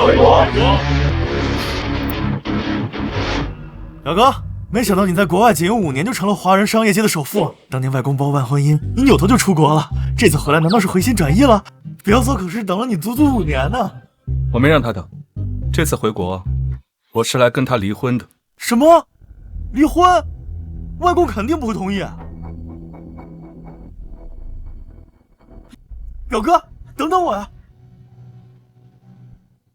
回国。表哥，没想到你在国外仅用5年就成了华人商业界的首富。当年外公包办婚姻，你扭头就出国了，这次回来难道是回心转意了？表嫂可是等了你足足5年呢。我没让他等，这次回国，我是来跟他离婚的。什么？离婚？外公肯定不会同意。表哥，等等我呀！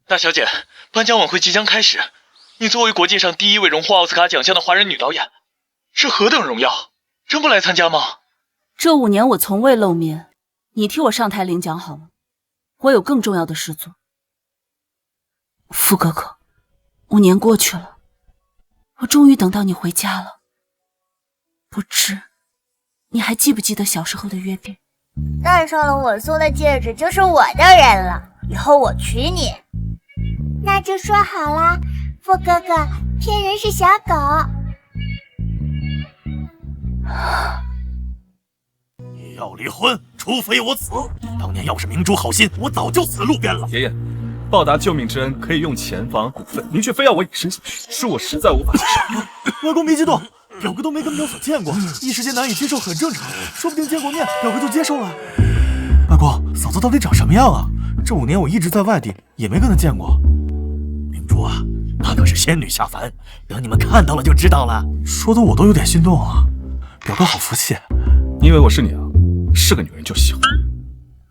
大小姐，颁奖晚会即将开始，你作为国际上第1位荣获奥斯卡奖项的华人女导演，是何等荣耀？真不来参加吗？这5年我从未露面，你替我上台领奖好吗？我有更重要的事做。傅哥哥，5年过去了，我终于等到你回家了。不知你还记不记得小时候的约定？戴上了我送的戒指就是我的人了，以后我娶你。那就说好啦，傅哥哥，骗人是小狗。你要离婚，除非我死。当年要是明珠好心，我早就死路边了。爷爷，报答救命之恩可以用钱房股份，您却非要我以身相许，是我实在无法接受。外公别激动，表哥都没跟表嫂见过，一时间难以接受很正常，说不定见过面，表哥就接受了。外公，嫂子到底长什么样啊？这5年我一直在外地，也没跟她见过。明珠啊，她可是仙女下凡，等你们看到了就知道了。说的我都有点心动啊，表哥好服气。你以为我是你啊？是个女人就喜欢。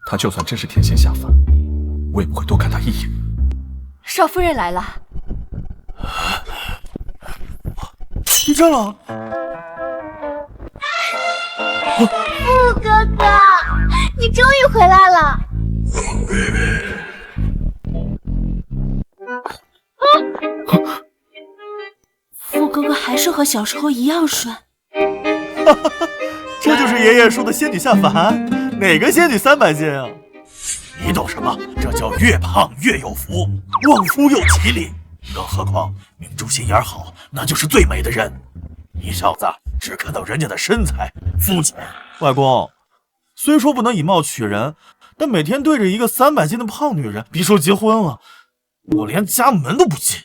她就算真是天仙下凡，我也不会多看她一眼。少夫人来了。地震了！傅哥哥，你终于回来了！傅哥哥还是和小时候一样帅。这就是爷爷说的仙女下凡，哪个仙女300斤啊？你懂什么？这叫越胖越有福，旺夫又吉利。更何况明珠心眼好，那就是最美的人。你小子只看到人家的身材，肤浅。外公，虽说不能以貌取人，但每天对着一个300斤的胖女人，别说结婚了，我连家门都不进。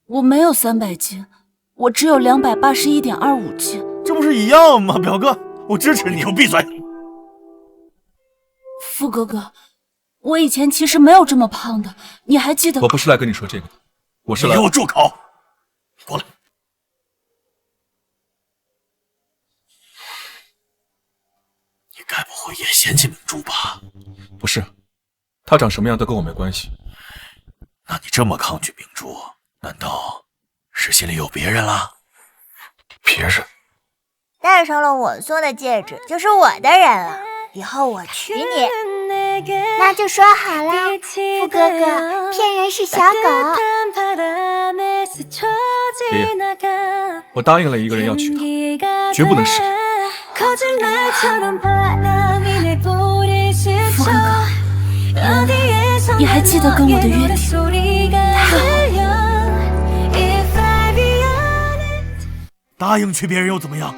我没有300斤，我只有281.25斤。这不是一样吗？表哥，我支持你。你给我闭嘴！傅哥哥，我以前其实没有这么胖的，你还记得？我不是来跟你说这个的，我是来……你给我住口！过来。你该不会也嫌弃明珠吧？不是，她长什么样都跟我没关系。那你这么抗拒明珠，难道是心里有别人了？别人？戴上了我送的戒指就是我的人了，以后我娶你。那就说好啦，傅哥哥，骗人是小狗。爷爷，我答应了一个人要娶她，绝不能失礼。傅哥哥，你还记得跟我的约定？太好了。答应娶别人又怎么样？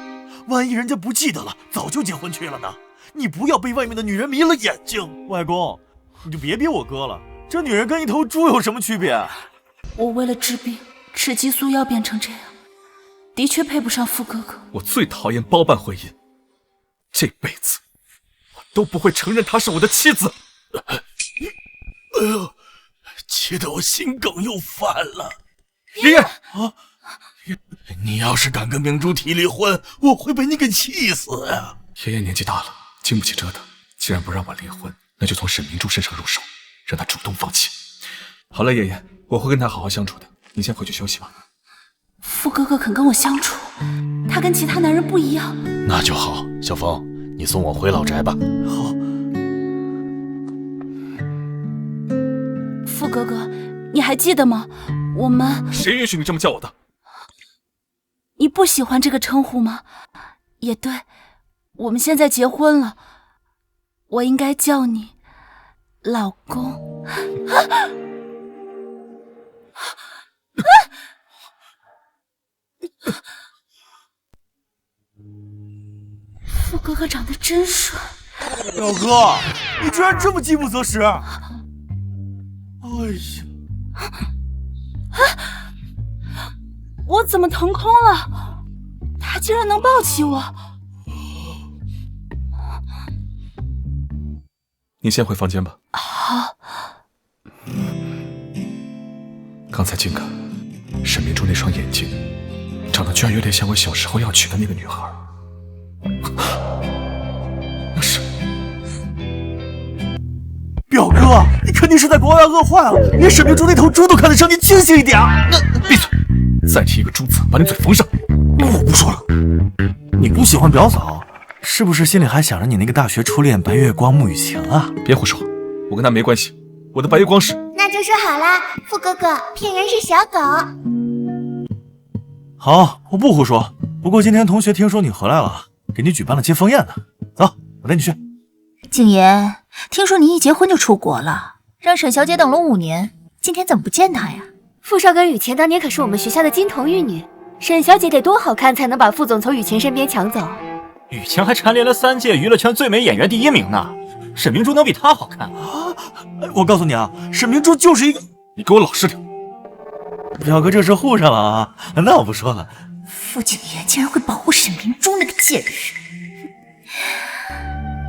万一人家不记得了，早就结婚去了呢。你不要被外面的女人迷了眼睛。外公，你就别逼我哥了，这女人跟一头猪有什么区别？我为了治病吃激素药变成这样，的确配不上傅哥哥。我最讨厌包办婚姻，这辈子我都不会承认她是我的妻子。哎呦，气得我心梗又犯了。爷爷啊！你要是敢跟明珠提离婚，我会被你给气死呀！爷爷年纪大了，经不起折腾。既然不让我离婚，那就从沈明珠身上入手，让她主动放弃。好了，爷爷，我会跟她好好相处的。你先回去休息吧。傅哥哥肯跟我相处，他跟其他男人不一样。那就好，小峰，你送我回老宅吧。好。傅哥哥，你还记得吗？我们……谁允许你这么叫我的？你不喜欢这个称呼吗？也对，我们现在结婚了，我应该叫你老公。傅哥哥长得真帅。表哥，你居然这么饥不择食！呀！我怎么腾空了？他竟然能抱起我！你先回房间吧。好。刚才金哥，沈明珠那双眼睛，长得居然有点像我小时候要娶的那个女孩。那是表哥，你肯定是在国外饿坏了，连沈明珠那头猪都看得上，你清醒一点啊！闭嘴！再提一个猪字，把你嘴封上！我不说了。你不喜欢表嫂，是不是心里还想着你那个大学初恋白月光穆雨晴啊？别胡说，我跟他没关系。我的白月光是……那就说好啦，富哥哥，骗人是小狗。好，我不胡说。不过今天同学听说你回来了，给你举办了接风宴呢。走，我带你去。景言，听说你一结婚就出国了，让沈小姐等了5年，今天怎么不见她呀？傅少跟雨晴当年可是我们学校的金童玉女，沈小姐得多好看才能把傅总从雨晴身边抢走？雨晴还蝉联了3届娱乐圈最美演员第1名呢，沈明珠能比她好看啊？我告诉你啊，沈明珠就是一个……你给我老实点。表哥这是护上了啊，那我不说了。傅景言竟然会保护沈明珠那个贱人！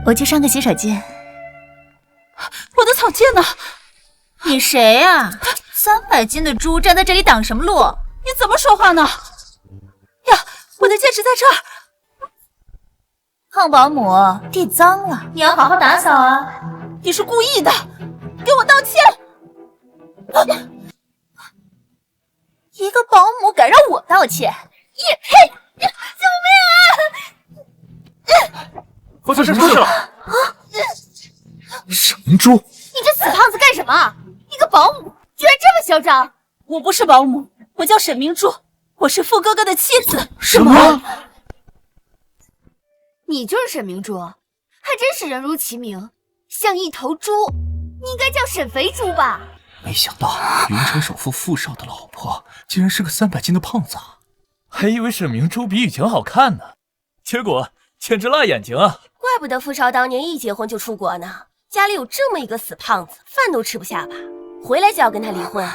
我去上个洗手间。我的草芥呢？你谁呀？300斤的猪站在这里挡什么路？你怎么说话呢？呀，我的戒指在这儿。胖保姆，地脏了，你要好好打扫啊！你是故意的，给我道歉！一个保姆敢让我道歉？也配！救命啊！发生什么事了？沈明珠，你这死胖子干什么？一个保姆居然这么嚣张！我不是保姆，我叫沈明珠，我是傅哥哥的妻子。什么？你就是沈明珠，还真是人如其名，像一头猪。你应该叫沈肥猪吧？没想到云城首富傅少的老婆竟然是个300斤的胖子啊！还以为沈明珠比雨晴好看呢，结果简直辣眼睛啊！怪不得傅少当年一结婚就出国呢，家里有这么一个死胖子，饭都吃不下吧？回来就要跟他离婚。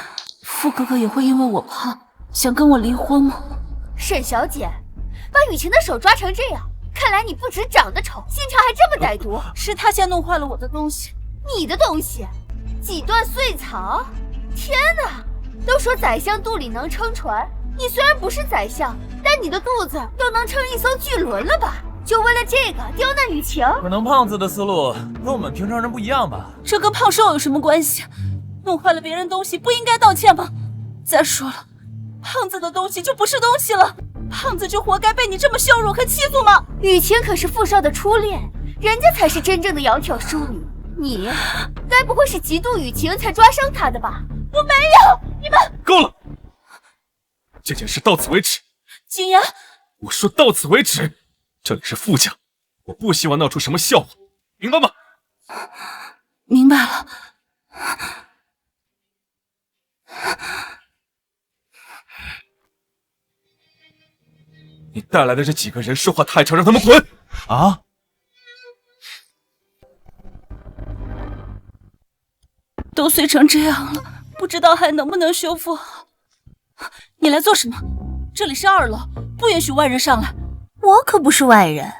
傅哥哥也会因为我胖想跟我离婚吗？沈小姐，把雨晴的手抓成这样，看来你不止长得丑，心肠还这么歹毒。是他先弄坏了我的东西。你的东西？几段碎草？天哪！都说宰相肚里能撑船，你虽然不是宰相，但你的肚子都能撑一艘巨轮了吧？就为了这个刁难雨晴？可能胖子的思路跟我们平常人不一样吧？这跟胖瘦有什么关系？弄坏了别人东西不应该道歉吗？再说了，胖子的东西就不是东西了，胖子就活该被你这么羞辱和欺负吗？雨晴可是傅少的初恋，人家才是真正的窈窕淑女，你该不会是嫉妒雨晴才抓伤她的吧？我没有，你们够了！这件事到此为止。景言，我说到此为止。这里是傅家，我不希望闹出什么笑话，明白吗？明白了。你带来的这几个人说话太吵，让他们滚！啊！都碎成这样了，不知道还能不能修复好。你来做什么？这里是2楼，不允许外人上来。我可不是外人，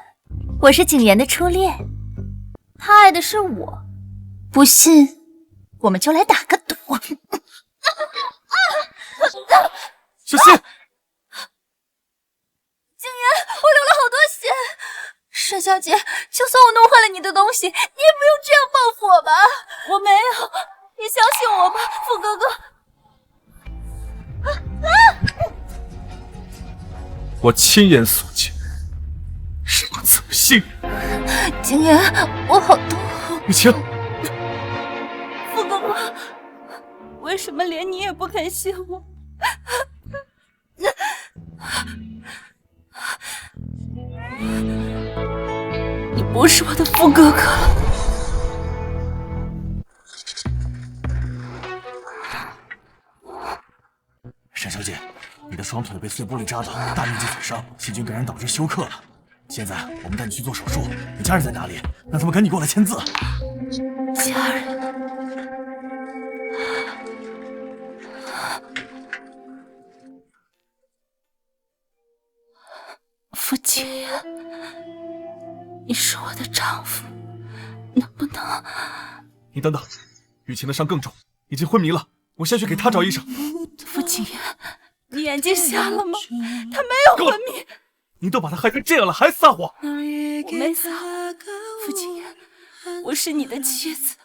我是景言的初恋，他爱的是我。不信，我们就来打个赌。小心！景言，我流了好多血。沈小姐，就算我弄坏了你的东西，你也不用这样报复我吧？我没有，你相信我吧，傅哥哥。我亲眼所见，让我怎么信？景言，我好痛。雨晴，傅哥哥，为什么连你也不肯信我？你不是我的傅哥哥了。沈小姐，你的双腿被碎玻璃扎到，大面积损伤，细菌感染导致休克了。现在我们带你去做手术，你家人在哪里？让他们赶紧过来签字。家人，景言，你是我的丈夫，能不能……你等等，雨晴的伤更重，已经昏迷了，我先去给她找医生。傅景言，你眼睛瞎了吗？她没有昏迷。你都把她害成这样了，还撒谎？我没撒谎，傅景言，我是你的妻子，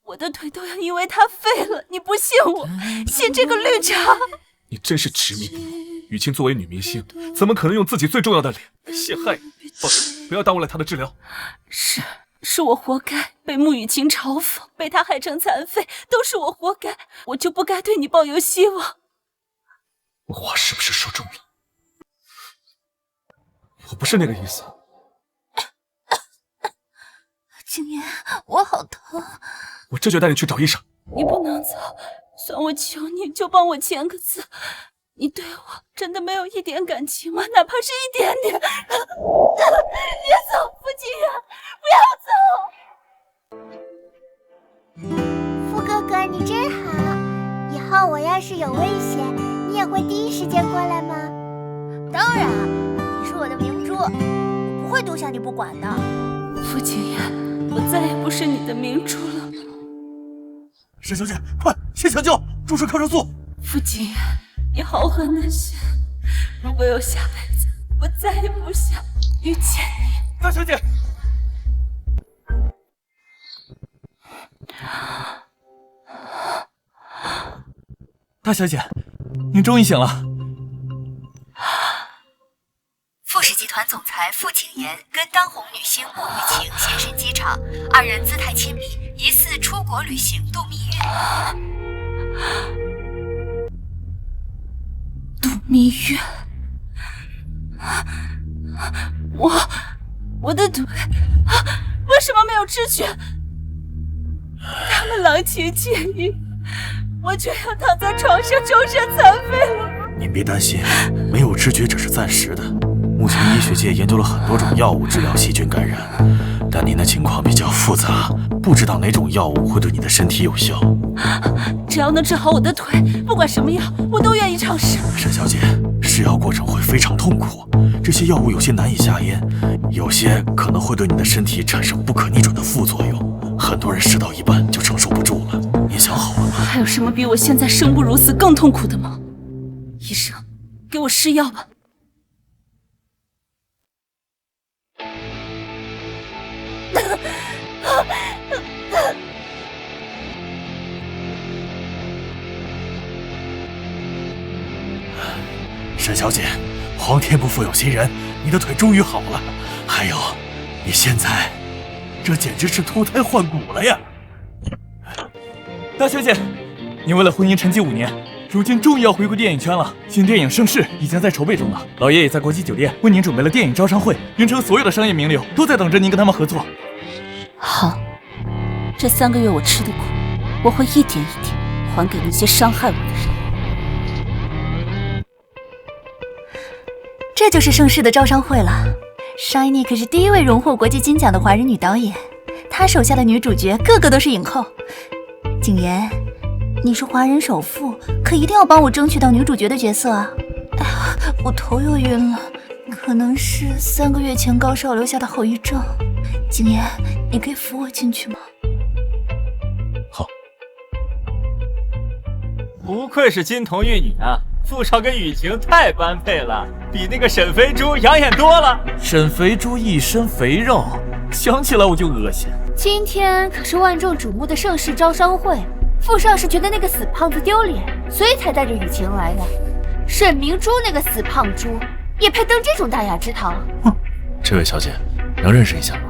我的腿都要因为她废了。你不信我，信这个绿茶。你真是执迷不悟。雨晴作为女明星，怎么可能用自己最重要的脸陷害你？放手，不要耽误了她的治疗。是我活该，被穆雨晴嘲讽，被她害成残废，都是我活该，我就不该对你抱有希望。我话是不是说重了？我不是那个意思。景言，我好疼。我这就带你去找医生。你不能走，算我求你，就帮我签个字。你对我真的没有一点感情吗？哪怕是一点点。别走，傅景言，不要走。傅哥哥，你真好。以后我要是有危险，你也会第一时间过来吗？当然，你是我的明珠，我不会丢下你不管的。傅景言，我再也不是你的明珠了。沈小姐，快先抢救，注射抗生素。傅景言，你好狠的心，如果有下辈子，我再也不想遇见你。大小姐，大小姐，您终于醒了。傅氏集团总裁傅景言跟当红女星穆雨晴现身机场，二人姿态亲密，疑似出国旅行度蜜月。度蜜月？我的腿为什么没有知觉？他们郎情妾意，我却要躺在床上终身残废了。您别担心，没有知觉只是暂时的。目前医学界研究了很多种药物治疗细菌感染，但您的情况比较复杂，不知道哪种药物会对你的身体有效。只要能治好我的腿，不管什么药，我都愿意尝试。沈小姐，试药过程会非常痛苦，这些药物有些难以下咽，有些可能会对你的身体产生不可逆转的副作用，很多人试到一半就承受不住了。您想好了吗？还有什么比我现在生不如死更痛苦的吗？医生，给我试药吧。沈小姐，皇天不负有心人，你的腿终于好了。还有，你现在这简直是脱胎换骨了呀！大小姐，您为了婚姻沉寂5年，如今终于要回归电影圈了。新电影《盛世》已经在筹备中了，老爷也在国际酒店为您准备了电影招商会，云城所有的商业名流都在等着您跟他们合作。好，这3个月我吃的苦，我会一点一点还给那些伤害我的人。这就是盛世的招商会了。Shiny 可是第一位荣获国际金奖的华人女导演，她手下的女主角个个都是影后。景言，你是华人首富，可一定要帮我争取到女主角的角色啊！哎呀，我头又晕了，可能是3个月前高烧留下的后遗症。景言，你可以扶我进去吗？好。不愧是金童玉女啊！傅少跟雨晴太般配了，比那个沈肥猪养眼多了。沈肥猪一身肥肉，想起来我就恶心。今天可是万众瞩目的盛世招商会，傅少是觉得那个死胖子丢脸，所以才带着雨晴来的。沈明珠那个死胖猪，也配登这种大雅之堂？哼，这位小姐，能认识一下吗？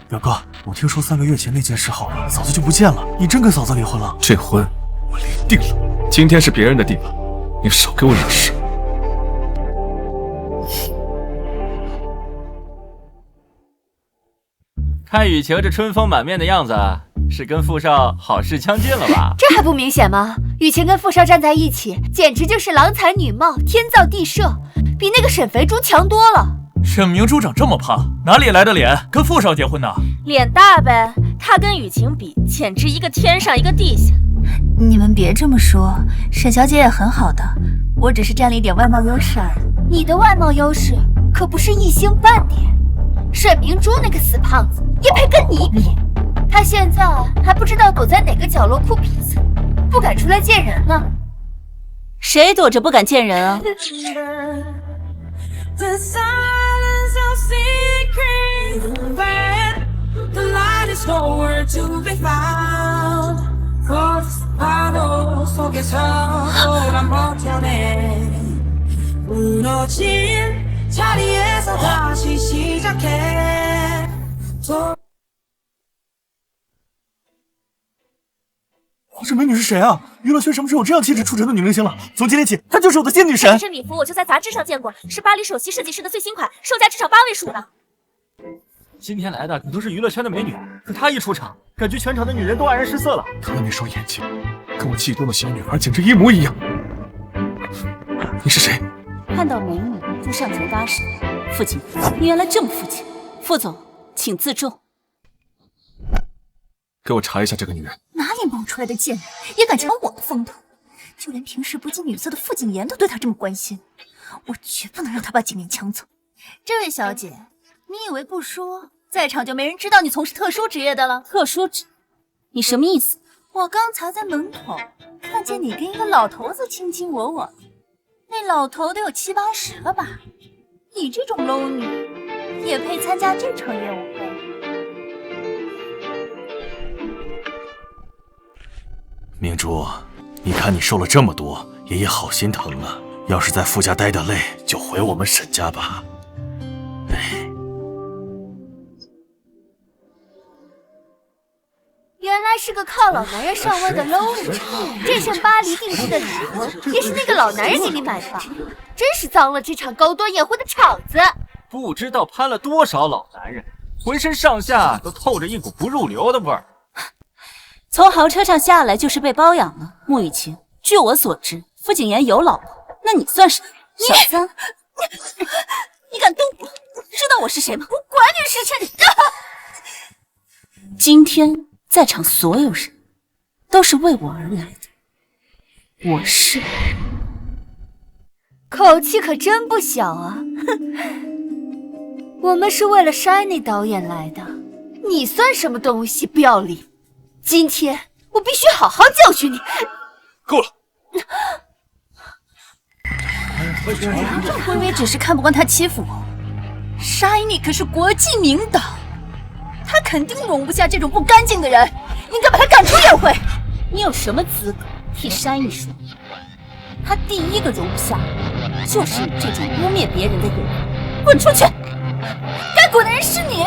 表哥，我听说3个月前那件事后，嫂子就不见了，你真跟嫂子离婚了？这婚我离定了。今天是别人的地方，你少给我惹事。看雨晴这春风满面的样子，是跟傅少好事将近了吧？这还不明显吗？雨晴跟傅少站在一起，简直就是郎才女貌，天造地设，比那个沈肥猪强多了。沈明珠长这么胖，哪里来的脸跟傅少结婚呢？脸大呗，他跟雨晴比，简直一个天上一个地下。你们别这么说，沈小姐也很好的，我只是占了一点外貌优势而已。你的外貌优势可不是一星半点，沈明珠那个死胖子也配跟你比？他现在还不知道躲在哪个角落哭鼻子，不敢出来见人呢。谁躲着不敢见人啊？花之美女是谁啊？娱乐圈什么时候有这样气质出尘的女明星了？从今天起，她就是我的仙女神。这身礼服我就在杂志上见过，是巴黎首席设计师的最新款，售价至少8位数呢。今天来的可都是娱乐圈的美女，可她一出场，感觉全场的女人都黯然失色了。她的那双眼睛，跟我记忆中的小女孩简直一模一样。你是谁？看到美女就上前搭讪，父亲，你原来这么父气。副总，请自重。给我查一下这个女人。哪里冒出来的贱人，也敢抢我的风头？就连平时不近女色的傅景言都对她这么关心，我绝不能让她把景言抢走。这位小姐，你以为不说，在场就没人知道你从事特殊职业的了？特殊职？你什么意思？我刚才在门口看见你跟一个老头子卿卿我我，那老头得有70、80了吧？你这种 low 女也配参加这场宴会？明珠，你看你瘦了这么多，爷爷好心疼啊。要是在傅家待得累，就回我们沈家吧。原来是个靠老男人上位的 low 女，这身巴黎定制的礼服也是那个老男人给你买的吧？真是脏了这场高端宴会的场子。不知道攀了多少老男人，浑身上下都透着一股不入流的味儿。从豪车上下来就是被包养了。穆雨晴，据我所知，傅景言有老婆，那你算什么？小三，你敢动我？知道我是谁吗？我管你是谁！今天在场所有人都是为我而来的，我是……口气可真不小啊！我们是为了 Shiny 导演来的，你算什么东西？不要脸！今天我必须好好教训你！够了！微微只是看不惯他欺负我，Shiny 可是国际名导，他肯定容不下这种不干净的人，应该把他赶出宴会。你有什么资格替Shiny说？他第一个容不下就是你这种污蔑别人的人，滚出去！该滚的人是你！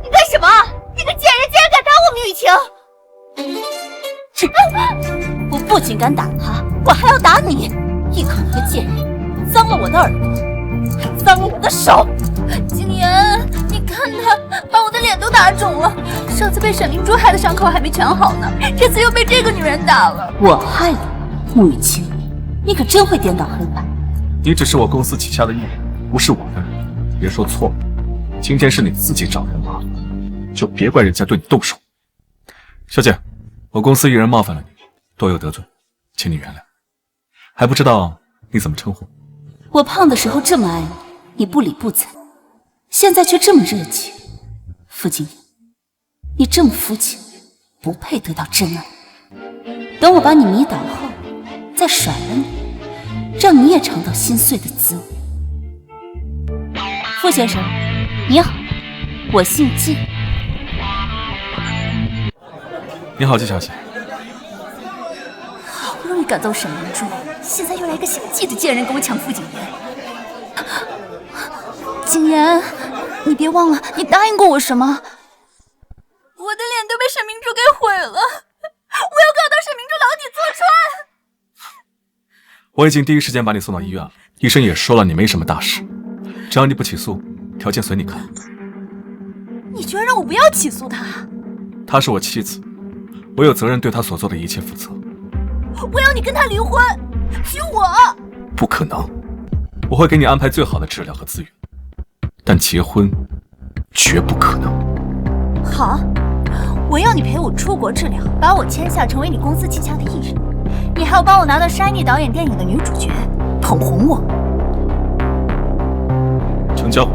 你干什么？你个贱人竟然敢打我们雨晴！我不仅敢打他，我还要打你！一口一个贱人，脏了我的耳朵，还脏了我的手！景言，你看他把我的脸都打肿了，上次被沈明珠害的伤口还没全好呢，这次又被这个女人打了。我害的，穆雨晴，你可真会颠倒黑白。你只是我公司旗下的艺人，不是我的人，别说错了。今天是你自己找人麻烦，就别怪人家对你动手。小姐，我公司艺人冒犯了你，多有得罪，请你原谅。还不知道你怎么称呼？我胖的时候这么爱你，你不理不睬，现在却这么热情。傅景言，你这么肤浅，不配得到真爱。等我把你迷倒后，再甩了你，让你也尝到心碎的滋味。傅先生，你好，我姓季。你好，季小姐。好不容易赶走沈明珠，现在又来一个姓季的贱人跟我抢傅景言。景言，你别忘了，你答应过我什么？我的脸都被沈明珠给毁了，我要告到沈明珠牢底坐穿。我已经第一时间把你送到医院了，医生也说了你没什么大事，只要你不起诉，条件随你看。你居然让我不要起诉她？她是我妻子，我有责任对他所做的一切负责。我要你跟他离婚，娶我。不可能，我会给你安排最好的治疗和资源，但结婚绝不可能。好，我要你陪我出国治疗，把我签下成为你公司旗下的艺人，你还要帮我拿到山妮导演电影的女主角，捧红我。成交。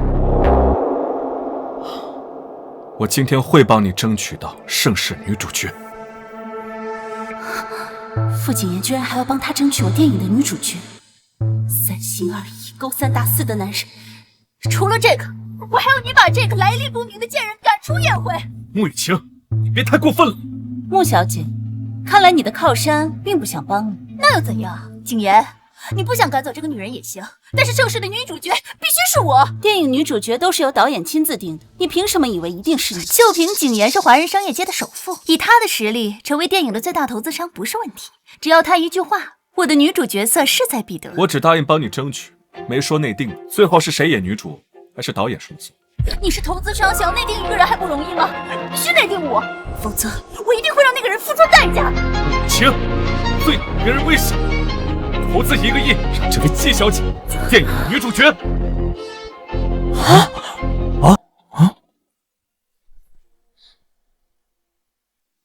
我今天会帮你争取到盛世女主角。傅景言居然还要帮他争取我电影的女主角，三心二意、勾三搭四的男人。除了这个，我还要你把这个来历不明的贱人赶出宴会。穆雨晴，你别太过分了。穆小姐，看来你的靠山并不想帮你。那又怎样？景言，你不想赶走这个女人也行，但是盛世的女主角必须是我。电影女主角都是由导演亲自定的，你凭什么以为一定是你？就凭景言是华人商业界的首富，以他的实力成为电影的最大投资商不是问题。只要他一句话，我的女主角色势在必得。我只答应帮你争取，没说内定。最后是谁演女主，还是导演说了算。你是投资商，想要内定一个人还不容易吗？必须内定我，否则我一定会让那个人付出代价。请，最令人危险，投资1个亿，让这位季小姐做电影的女主角。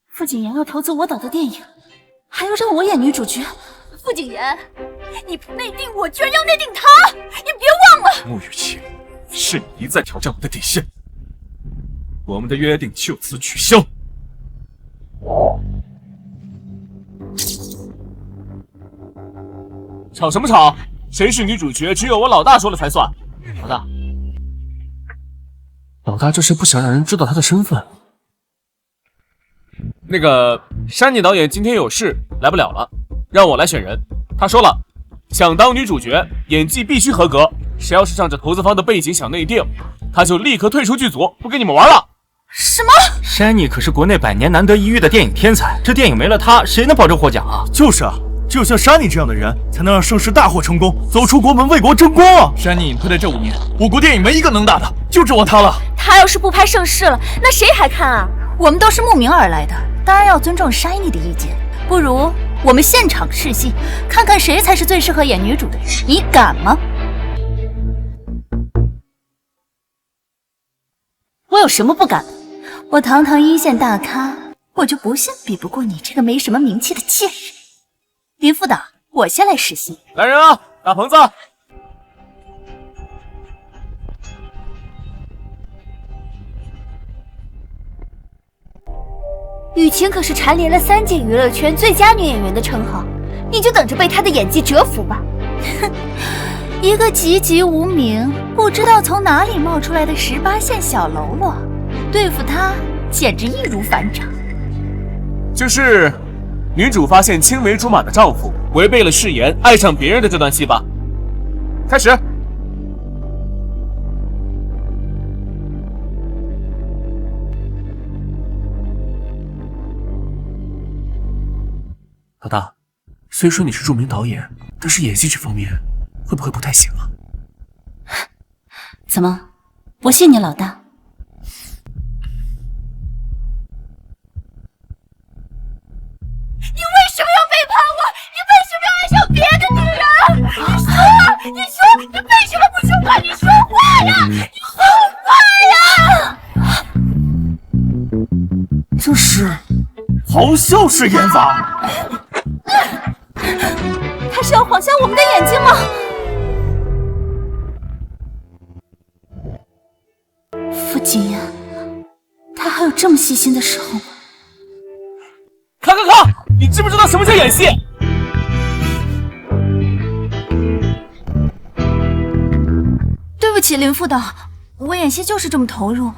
傅景言要投资我导的电影，还要让我演女主角。傅景言，你不内定我，居然要内定他，你别忘了。穆雨晴，是你一再挑战我的底线，我们的约定就此取消。吵什么吵？谁是女主角，只有我老大说了才算。老大这是不想让人知道他的身份。那个山妮导演今天有事来不了了，让我来选人。他说了，想当女主角，演技必须合格。谁要是仗着投资方的背景想内定，他就立刻退出剧组，不跟你们玩了。什么？山妮可是国内100年难得一遇的电影天才，这电影没了他，谁能保证获奖啊？就是啊，只有像山妮这样的人，才能让盛世大获成功，走出国门，为国争光啊！山妮隐退的这5年，我国电影没一个能打的，就指望他了。他要是不拍盛世了，那谁还看啊？我们都是慕名而来的，当然要尊重山妮的意见。不如我们现场试戏，看看谁才是最适合演女主的人。你敢吗？我有什么不敢的？我堂堂一线大咖，我就不信比不过你这个没什么名气的贱人。林副导，我先来试戏。来人啊，大棚子！雨晴可是蝉联了3届娱乐圈最佳女演员的称号，你就等着被她的演技折服吧。一个籍籍无名，不知道从哪里冒出来的18线小喽啰，对付她简直易如反掌。就是女主发现青梅竹马的丈夫违背了誓言，爱上别人的这段戏吧。开始。老大，虽说你是著名导演，但是演戏这方面会不会不太行啊？怎么，不信你老大？你为什么要背叛我？你为什么要爱上别的女人？你说，你为什么不说话？你说话呀！你说话呀！这是咆哮式演法。他是要晃瞎我们的眼睛吗？傅景言，他还有这么细心的时候吗？看！你知不知道什么叫演戏？对不起，林副导，我演戏就是这么投入，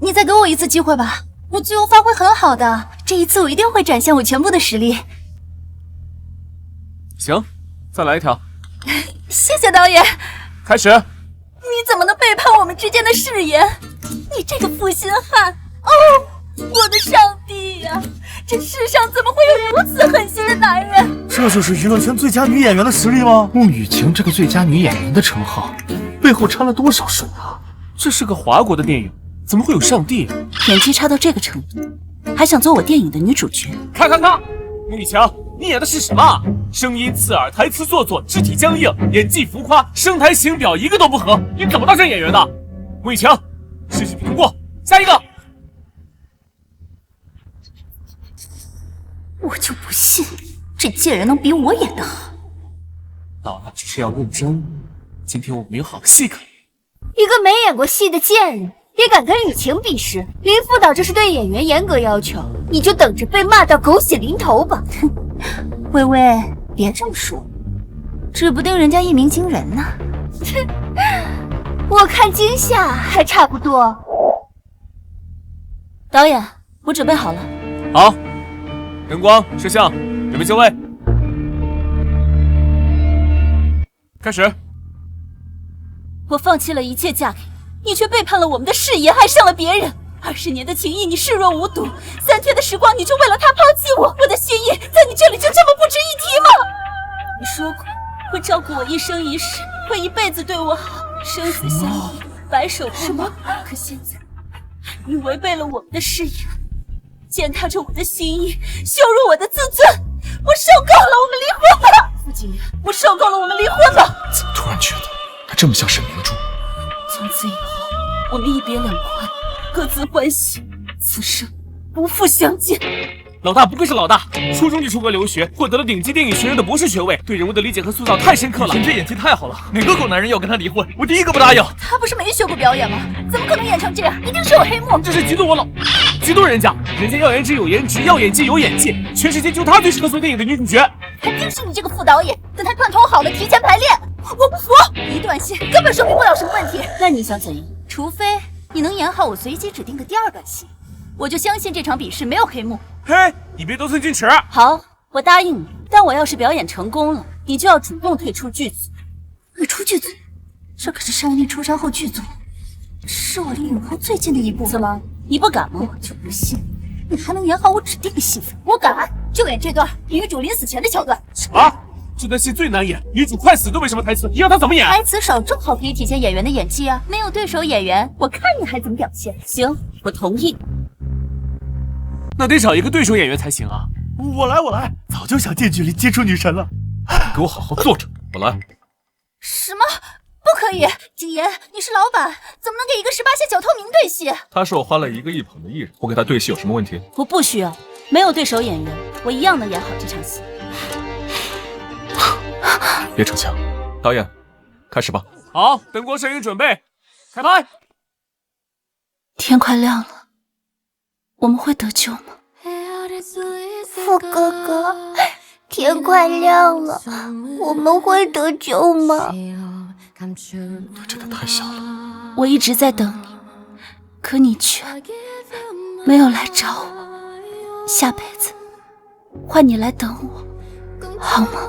你再给我一次机会吧，我自由发挥很好的，这一次我一定会展现我全部的实力。行，再来一条。谢谢导演。开始。你怎么能背叛我们之间的誓言？你这个负心汉！哦，我的上帝呀！这世上怎么会有如此狠心的男人？这就是娱乐圈最佳女演员的实力吗？穆雨晴这个最佳女演员的称号，背后掺了多少水啊？这是个华国的电影，怎么会有上帝？演技差到这个程度，还想做我电影的女主角？看，穆雨强，你演的是什么？声音刺耳，台词做作，肢体僵硬，演技浮夸，声台形表一个都不合，你怎么当上演员的？穆雨强，试试通过，下一个。我就不信这贱人能比我演得好。老大只是要认真，今天我们有好戏可演。一个没演过戏的贱人，也敢跟雨晴比试？林副导这是对演员严格要求，你就等着被骂到狗血淋头吧！哼，微微，别这么说，指不定人家一鸣惊人呢。哼，我看惊吓还差不多。导演，我准备好了。好，灯光、摄像，准备就位，开始。我放弃了一切嫁给你，你却背叛了我们的誓言，爱上了别人。20年的情谊你视若无睹，3天的时光你就为了他抛弃我，我的心意在你这里就这么不值一提吗？你说过会照顾我一生一世，会一辈子对我好，生死相依，白首不老。可现在你违背了我们的誓言，践踏着我的心意，羞辱我的自尊，我受够了，我们离婚吧！傅景言，我受够了，我们离婚吧！怎么突然觉得他这么像沈明珠？从此以后，我们一别两宽，各自欢喜，此生不复相见。老大不愧是老大，初中就出国留学，获得了顶级电影学院的博士学位，对人物的理解和塑造太深刻了。你这演技太好了，哪个狗男人要跟他离婚，我第一个不答应。他不是没学过表演吗？怎么可能演成这样？一定是有黑幕。这是嫉妒我老，嫉妒人家要颜值有颜值，要演技有演技，全世界就她最适合做电影的女主角。肯定是你这个副导演跟他串通好了，提前排练。我不服，一段戏根本说明不了什么问题。那你想怎样？除非你能演好我随机指定的第2段戏，我就相信这场比试没有黑幕。嘿，你别得寸进尺。好，我答应你，但我要是表演成功了，你就要主动退出剧组。退出剧组？这可是山妮出山后剧组，是我离影后最近的一步。怎么，你不敢吗？我就不信你还能演好我指定的戏份。我敢，就演这段女主临死前的桥段。什么？这段戏最难演，女主快死都没什么台词，你让她怎么演？台词少正好可以体现演员的演技啊！没有对手演员，我看你还怎么表现？行，我同意。那得找一个对手演员才行啊！我来，早就想近距离接触女神了。你给我好好坐着，我来。什么？不可以！景言，你是老板，怎么能给一个18线小透明对戏？他是我花了1个亿捧的艺人，我给他对戏有什么问题？我不需要，没有对手演员，我一样能演好这场戏。别逞强，导演，开始吧。好，灯光摄影准备，开拍。天快亮了，我们会得救吗？傅哥哥，天快亮了，我们会得救吗？他真的太小了。我一直在等你，可你却没有来找我。下辈子换你来等我，好吗？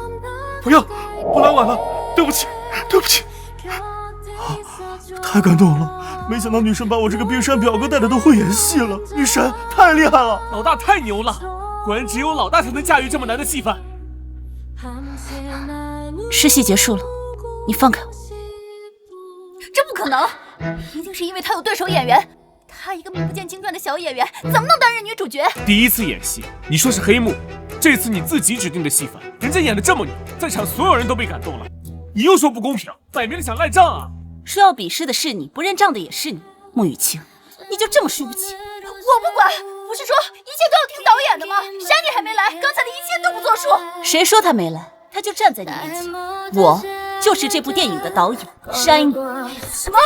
不要，我来晚了，对不起。太感动了，没想到女神把我这个冰山表哥带的都会演戏了，女神太厉害了，老大太牛了，果然只有老大才能驾驭这么难的戏份。试戏结束了，你放开我。这不可能，一定是因为他有对手演员。她一个名不见经传的小演员，怎么能担任女主角？第一次演戏，你说是黑幕，这次你自己指定的戏份，人家演的这么牛，在场所有人都被感动了，你又说不公平，摆明了想赖账啊！说要比试的是你，不认账的也是你，穆雨晴，你就这么输不起？我不管，不是说一切都要听导演的吗？山妮还没来，刚才的一切都不作数。谁说他没来？他就站在你面前，我就是这部电影的导演山妮。什么？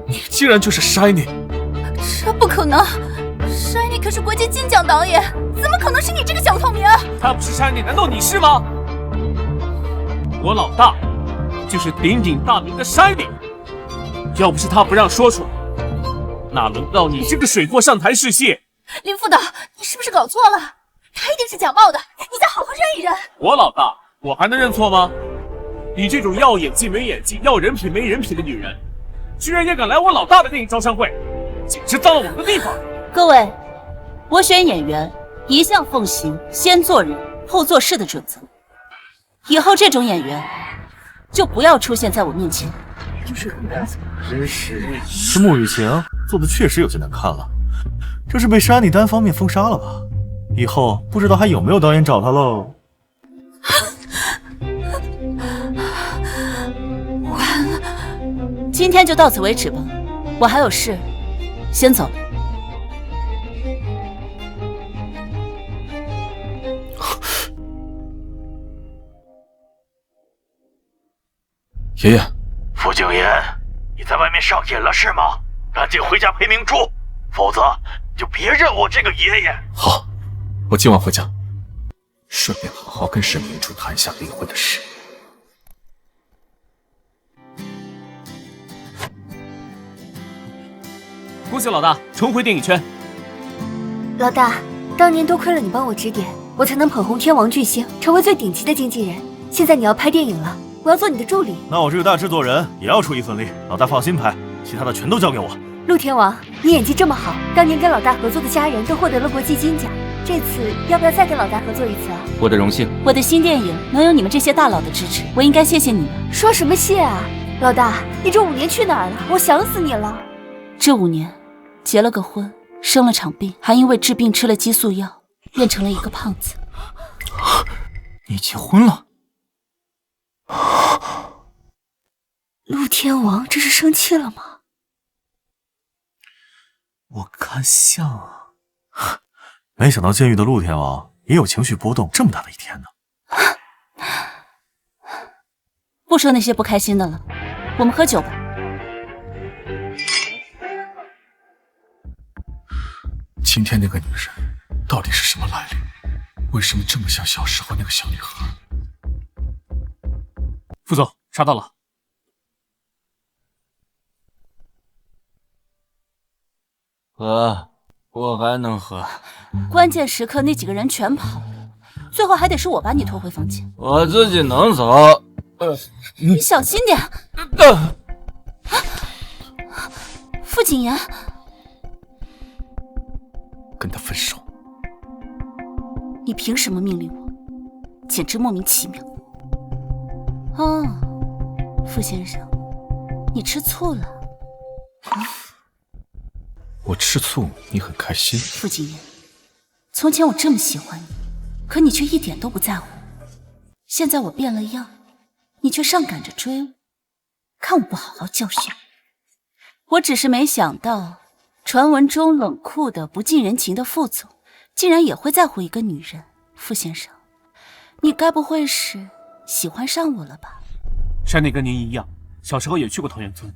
你竟然就是 Shiny！ 这不可能 ，Shiny 可是国际金奖导演，怎么可能是你这个小透明？他不是 Shiny， 难道你是吗？我老大就是鼎鼎大名的 Shiny， 要不是他不让说出来，哪轮到你这个水货上台试戏？林副导，你是不是搞错了？他一定是假冒的，你再好好认一认。我老大，我还能认错吗？你这种要演技没演技，要人品没人品的女人，居然也敢来我老大的电影招商会，简直脏了我们的地方！各位，我选演员一向奉行先做人后做事的准则，以后这种演员就不要出现在我面前。真是，这穆雨晴做的确实有些难看了，这是被山里单方面封杀了吧？以后不知道还有没有导演找他喽。完了，今天就到此为止吧，我还有事，先走了。爷爷，傅景言，你在外面上瘾了是吗？赶紧回家陪明珠，否则就别认我这个爷爷。好，我今晚回家，顺便好好跟沈明珠谈一下离婚的事。恭喜老大重回电影圈。老大，当年多亏了你帮我指点，我才能捧红天王巨星，成为最顶级的经纪人。现在你要拍电影了，我要做你的助理。那我这个大制作人也要出一份力，老大放心拍，其他的全都交给我。陆天王，你演技这么好，当年跟老大合作的家人都获得了国际金奖，这次要不要再跟老大合作一次啊？我的荣幸。我的新电影能有你们这些大佬的支持，我应该谢谢你们。说什么谢啊？老大，你这5年去哪儿了？我想死你了。这5年，结了个婚，生了场病，还因为治病吃了激素药，变成了一个胖子。你结婚了？陆天王这是生气了吗？我看像啊，没想到监狱的陆天王也有情绪波动这么大的一天呢。不说那些不开心的了，我们喝酒吧。今天那个女人到底是什么来历？为什么这么像小时候那个小女孩？副总，查到了。喝，我还能喝。关键时刻那几个人全跑了，最后还得是我把你拖回房间。我自己能走。你小心点。傅景言，跟他分手。你凭什么命令我？简直莫名其妙。哦，傅先生，你吃醋了？我吃醋，你很开心。傅景言，从前我这么喜欢你，可你却一点都不在乎。现在我变了样，你却上赶着追我，看我不好好教训。我只是没想到，传闻中冷酷的、不近人情的傅总，竟然也会在乎一个女人。傅先生，你该不会是喜欢上我了吧？山内跟您一样，小时候也去过桃源村，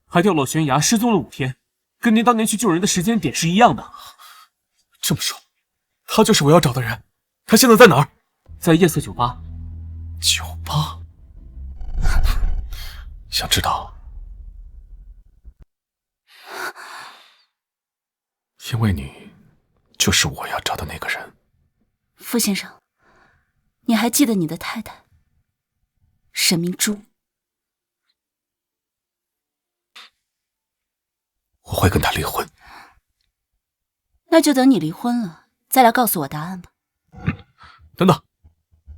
还掉落悬崖失踪了5天，跟您当年去救人的时间点是一样的。这么说，他就是我要找的人。他现在在哪儿？在夜色酒吧。酒吧？想知道？因为你就是我要找的那个人。傅先生，你还记得你的太太沈明珠？我会跟他离婚。那就等你离婚了，再来告诉我答案吧。等等，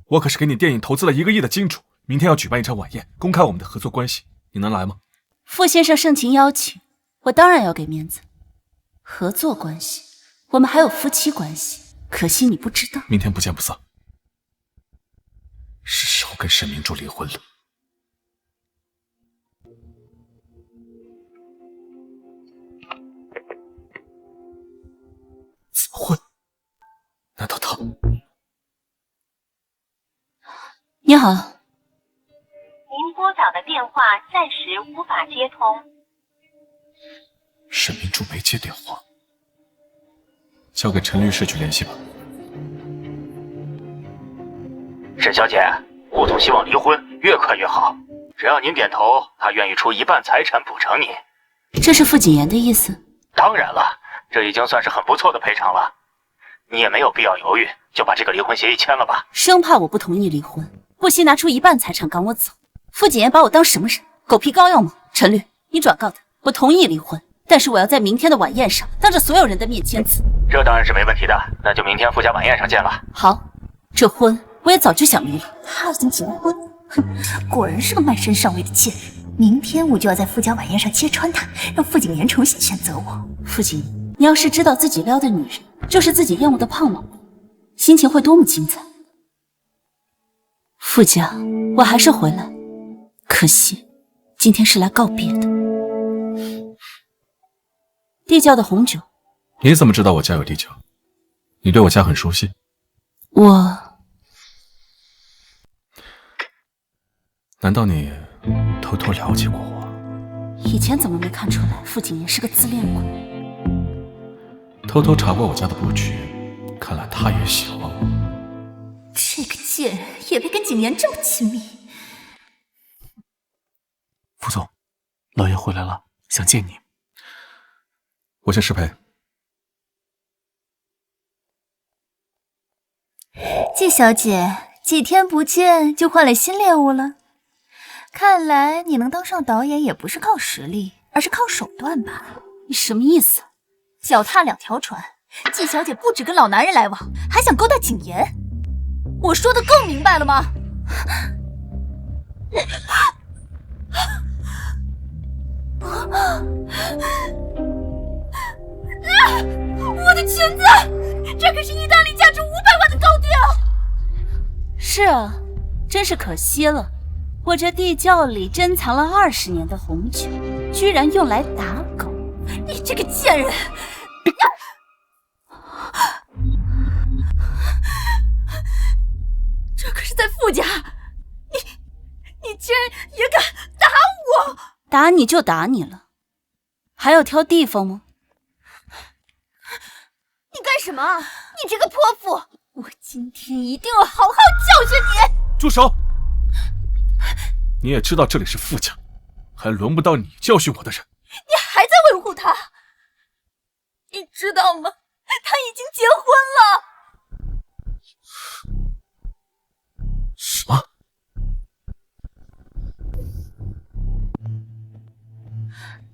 我可是给你电影投资了1个亿的金主，明天要举办一场晚宴，公开我们的合作关系，你能来吗？傅先生盛情邀请，我当然要给面子。合作关系，我们还有夫妻关系，可惜你不知道。明天不见不散。是时候跟沈明珠离婚了。怎么会？难道他？你好。您拨打的电话暂时无法接通。沈明珠没接电话，交给陈律师去联系吧。沈小姐，顾总希望离婚，越快越好。只要您点头，他愿意出1半财产补偿你。这是傅景言的意思？当然了，这已经算是很不错的赔偿了。你也没有必要犹豫，就把这个离婚协议签了吧。生怕我不同意离婚，不惜拿出1半财产赶我走。傅景言把我当什么人？狗皮膏药吗？陈律，你转告他，我同意离婚，但是我要在明天的晚宴上，当着所有人的面签字。这当然是没问题的，那就明天傅家晚宴上见了。好，这婚我也早就想离了。他已经结了婚，哼，果然是个卖身上位的贱人。明天我就要在傅家晚宴上揭穿他，让傅景言重新选择我。傅景言，你要是知道自己撩的女人就是自己厌恶的胖老婆，心情会多么精彩。傅家，我还是回来，可惜今天是来告别的。地窖的红酒。你怎么知道我家有地窖？你对我家很熟悉？难道你偷偷了解过我？以前怎么没看出来傅景言是个自恋鬼？偷偷查过我家的布局，看来他也喜欢我。这个贱人也配跟景言这么亲密？傅总，老爷回来了，想见你。我先失陪。季小姐，几天不见就换了新猎物了。看来你能当上导演也不是靠实力，而是靠手段吧？你什么意思？脚踏两条船，季小姐不止跟老男人来往，还想勾搭景言。我说的更明白了吗？我的裙子，这可是意大利价值500万的高调。是啊，真是可惜了。我这地窖里珍藏了20年的红酒，居然用来打狗！你这个贱人！这可是在傅家，你竟然也敢打我！打你就打你了，还要挑地方吗？你干什么？你这个泼妇！我今天一定要好好教训你！住手！你也知道这里是傅家，还轮不到你教训我的人。你还在维护他？你知道吗？他已经结婚了。什么？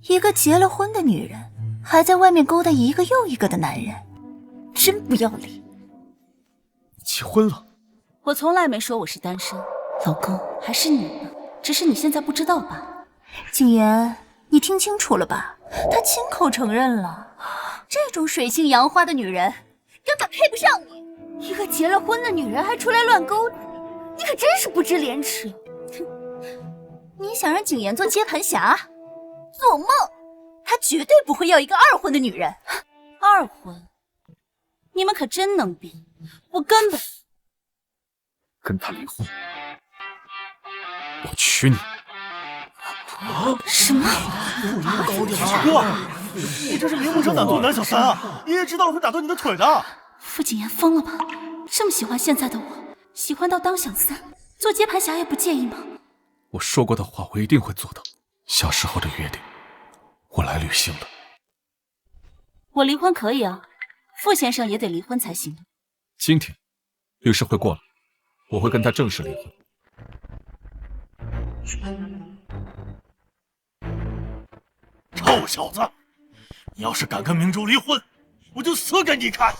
一个结了婚的女人，还在外面勾搭一个又一个的男人，真不要脸。结婚了？我从来没说我是单身，老公还是你呢，只是你现在不知道罢了。景言，你听清楚了吧？他亲口承认了，这种水性杨花的女人根本配不上你。一个结了婚的女人还出来乱勾搭，你可真是不知廉耻。你想让景言做接盘侠？做梦！他绝对不会要一个二婚的女人。二婚？你们可真能编！我根本跟他离婚，我娶你。什么？哥，你这是明目张胆做男小三啊！爷爷知道了会打断你的腿的。傅景言疯了吧？这么喜欢现在的我，喜欢到当小三，做接盘侠也不介意吗？我说过的话，我一定会做到。小时候的约定，我来履行的。我离婚可以啊，傅先生也得离婚才行。今天律师会过了，我会跟他正式离婚。臭小子，你要是敢跟明珠离婚，我就死给你看！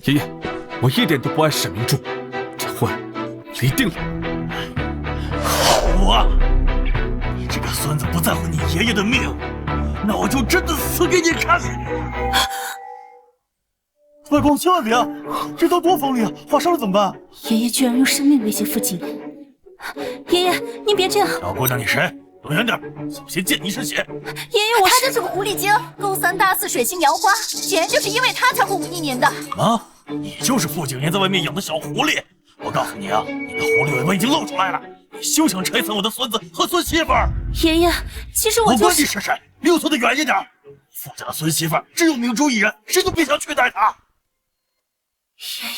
爷爷，我一点都不爱沈明珠，这婚离定了。我，你这个孙子不在乎你爷爷的命，那我就真的死给你看！外公，千万别啊！这刀多锋利啊，划伤了怎么办？爷爷居然用生命威胁傅景言！爷爷，您别这样！小姑娘，你谁？躲远点，小心溅你一身血！爷爷，我他就是个狐狸精，勾三搭四，水性杨花，景言就是因为他才护我1年的。啊，你就是傅景言在外面养的小狐狸！我告诉你啊，你的狐狸尾巴已经露出来了，你休想拆散我的孙子和孙媳妇儿！爷爷，其实我就是……我管你是谁，离我坐得远一点！傅家的孙媳妇儿只有明珠一人，谁都别想取代她！爷爷，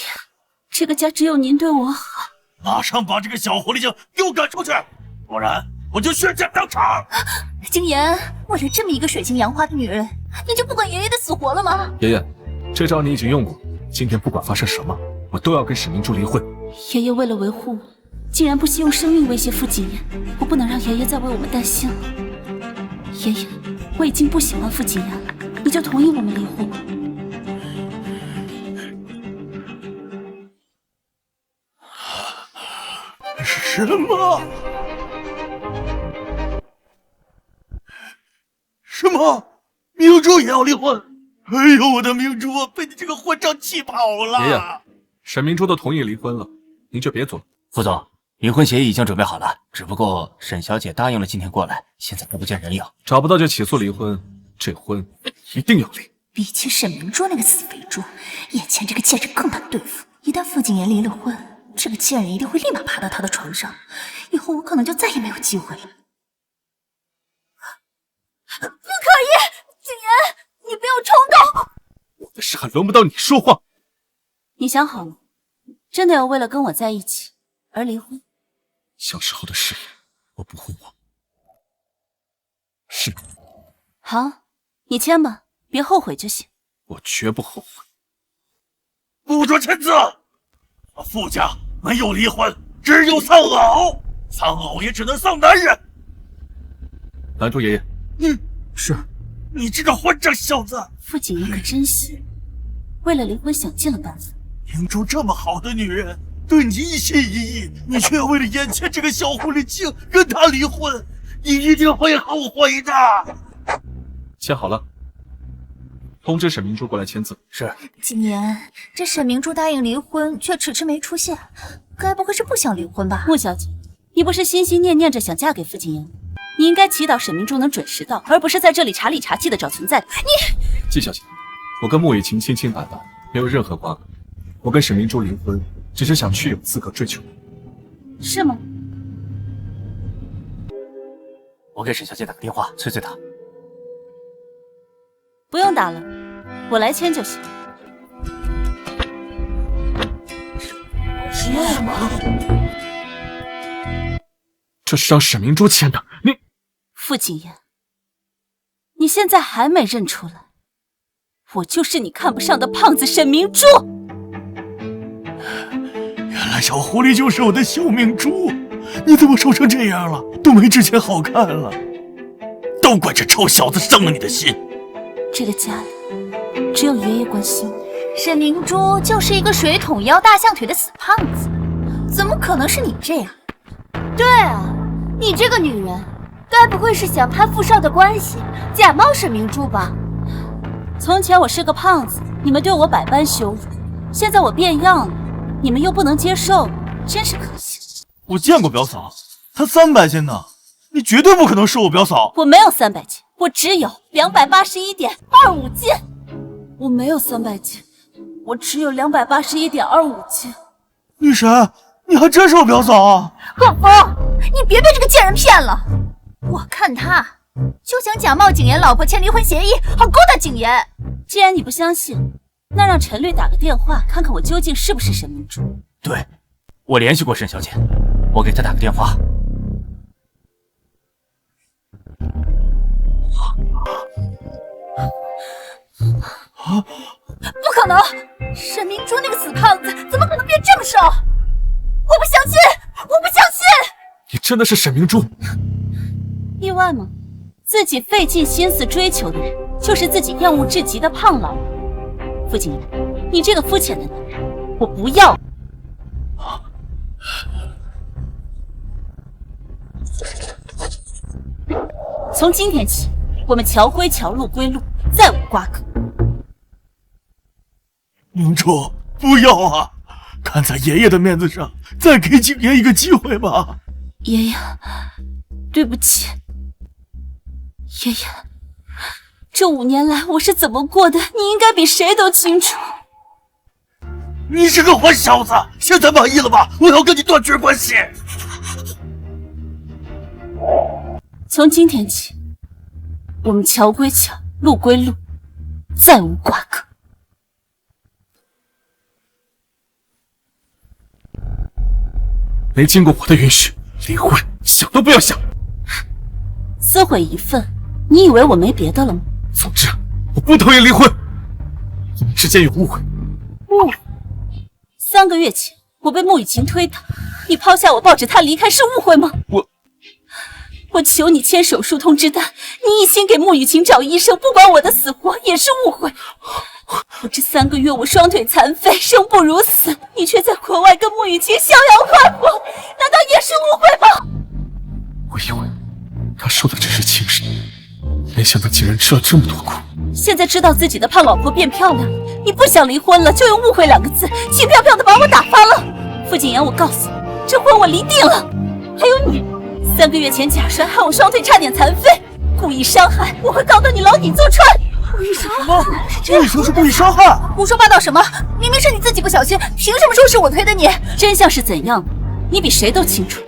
这个家只有您对我好。马上把这个小狐狸精给我赶出去，不然我就血溅当场！景言，为了这么一个水性杨花的女人，你就不管爷爷的死活了吗？爷爷，这招你已经用过，今天不管发生什么，我都要跟沈明珠离婚。爷爷为了维护我，竟然不惜用生命威胁傅景言，我不能让爷爷再为我们担心了。爷爷，我已经不喜欢傅景言了，你就同意我们离婚吧。是什么？什么？明珠也要离婚？哎呦，我的明珠被你这个混账气跑了！爷爷，沈明珠都同意离婚了，您就别做了。副总，离婚协议已经准备好了，只不过沈小姐答应了今天过来，现在还不见人影。找不到就起诉离婚，这婚一定要离。比起沈明珠那个死肥猪，眼前这个贱人更难对付。一旦傅景言离了婚，这个贱人一定会立马爬到他的床上，以后我可能就再也没有机会了。不可以，景言，你不要冲动。我的事还轮不到你说话。你想好了，真的要为了跟我在一起而离婚？小时候的誓言，我不会忘。是。好，你签吧，别后悔就行。我绝不后悔。不准签字！傅家没有离婚，只有丧偶，丧偶也只能丧男人。拦住爷爷！是。你这个混账小子！傅景言可真行，为了离婚想尽了办法。明珠这么好的女人，对你一心一意，你却为了眼前这个小狐狸精跟她离婚，你一定会后悔的。签好了，通知沈明珠过来签字。是。景言，这沈明珠答应离婚，却迟迟没出现，该不会是不想离婚吧？穆小姐，你不是心心念念着想嫁给傅景言？你应该祈祷沈明珠能准时到，而不是在这里查理查气的找存在。季小姐，我跟穆雨晴清清白白，没有任何瓜葛。我跟沈明珠离婚，只是想去有资格追求你。是吗？我给沈小姐打个电话，催催她。不用打了，我来签就行。什么？这是让沈明珠签的，你……傅景言，你现在还没认出来，我就是你看不上的胖子沈明珠。原来小狐狸就是我的小明珠，你怎么瘦成这样了？都没之前好看了，都怪这臭小子伤了你的心。这个家里只有爷爷关心我。沈明珠就是一个水桶腰、大象腿的死胖子，怎么可能是你这样？对啊，你这个女人，该不会是想攀傅少的关系，假冒沈明珠吧？从前我是个胖子，你们对我百般羞辱，现在我变样了，你们又不能接受，真是可惜。我见过表嫂，她300斤呢，你绝对不可能是我表嫂。我没有300斤，我只有281.25斤。我没有300斤，我只有281.25斤。女神，你还真是我表嫂啊！贺峰，你别被这个贱人骗了，我看他就想假冒景言老婆签离婚协议，好勾搭景言。既然你不相信，那让陈律打个电话，看看我究竟是不是沈明珠。对，我联系过沈小姐，我给她打个电话。不可能，沈明珠那个死胖子怎么可能变这么瘦？我不相信，我不相信！你真的是沈明珠？意外吗？自己费尽心思追求的人，就是自己厌恶至极的胖老。傅景言，你这个肤浅的男人，我不要。从今天起，我们桥归桥，路归路，再无瓜葛。明珠，不要啊！看在爷爷的面子上，再给景言一个机会吧。爷爷，对不起。爷爷，这5年来我是怎么过的，你应该比谁都清楚。你是个坏小子，现在满意了吧？我要跟你断绝关系。从今天起，我们桥归桥，路归路，再无瓜葛。没经过我的允许，离婚想都不要想。撕毁一份，你以为我没别的了吗？总之，我不同意离婚。我们之间有误会。误会？3个月前，我被穆雨晴推倒，你抛下我，抱着她离开，是误会吗？我求你签手术通知单，你一心给穆雨晴找医生，不管我的死活，也是误会。我这3个月我双腿残废，生不如死，你却在国外跟穆雨晴逍遥快活，难道也是误会吗？我以为他受的只是轻视，没想到竟然吃了这么多苦。现在知道自己的胖老婆变漂亮，你不想离婚了，就用误会2个字轻飘飘的把我打发了。傅景言，我告诉你，这婚我离定了。还有你，3个月前假摔害我双腿差点残废，故意伤害，我会告到你牢底坐穿。故意伤害？这说是故意伤害？胡说八道什么？明明是你自己不小心，凭什么说是我推的你？真相是怎样的，你比谁都清楚。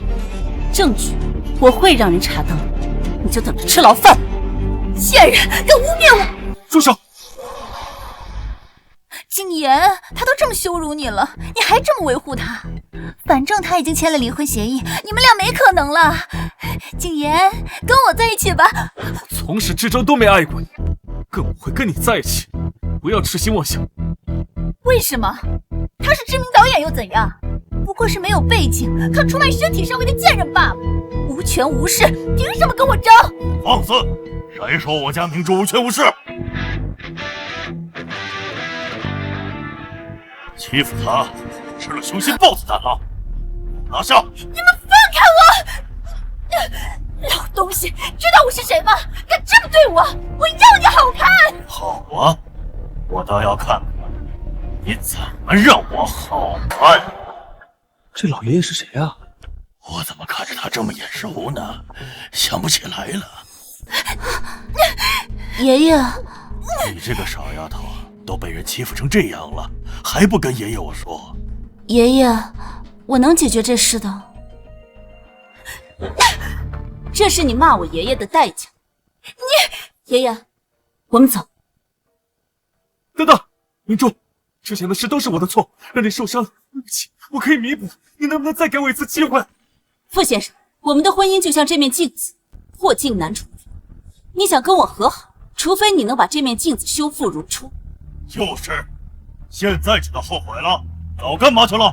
证据我会让人查到，你就等着吃牢饭。贱人，敢污蔑我！住手！景言，他都这么羞辱你了，你还这么维护他？反正他已经签了离婚协议，你们俩没可能了。景言，跟我在一起吧。从始至终都没爱过你，更不会跟你在一起。不要痴心妄想。为什么？他是知名导演又怎样？不过是没有背景，靠出卖身体上位的贱人罢了。无权无势，凭什么跟我争？放肆！谁说我家明珠无权无势？欺负他，吃了雄心豹子胆了！拿下！你们放开我！老东西，知道我是谁吗？敢这么对我，我要你好看！好啊，我倒要看看你怎么让我好看。这老爷爷是谁啊？我怎么看着他这么眼熟呢？想不起来了。爷爷，你这个傻丫头，都被人欺负成这样了，还不跟爷爷我说？爷爷，我能解决这事的。这是你骂我爷爷的代价。你，爷爷，我们走。等等，明珠，之前的事都是我的错，让你受伤，对不起，我可以弥补。你能不能再给我一次机会？傅先生，我们的婚姻就像这面镜子，破镜难重圆。你想跟我和好，除非你能把这面镜子修复如初。就是，现在知道后悔了，早干嘛去了？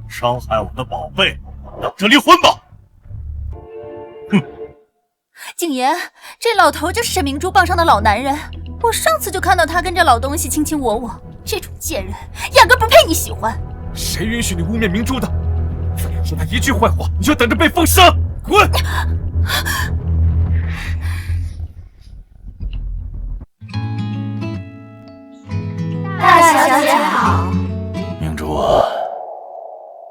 伤害我的宝贝，等着离婚吧！哼！景言，这老头就是沈明珠傍上的老男人。我上次就看到他跟这老东西卿卿我我，这种贱人压根不配你喜欢。谁允许你污蔑明珠的？再说他一句坏话，你就等着被封杀！滚！大小姐好。明珠啊，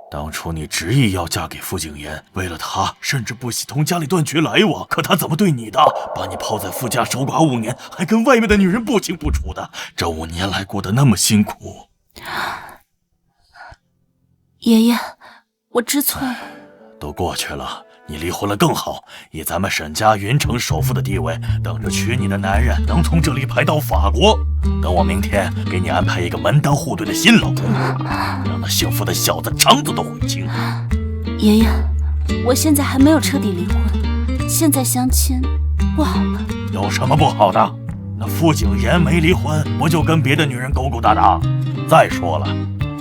当初你执意要嫁给傅景言，为了他甚至不惜同家里断绝来往，可他怎么对你的？把你抛在傅家守寡5年，还跟外面的女人不清不楚的，这5年来过得那么辛苦。爷爷，我知错了。都过去了，你离婚了更好，以咱们沈家云城首富的地位，等着娶你的男人能从这里排到法国。等我明天给你安排一个门当户对的新老公，让那幸福的小子肠子都悔青。爷爷，我现在还没有彻底离婚，现在相亲不好吗？有什么不好的？那傅景言没离婚，不就跟别的女人勾勾搭搭？再说了，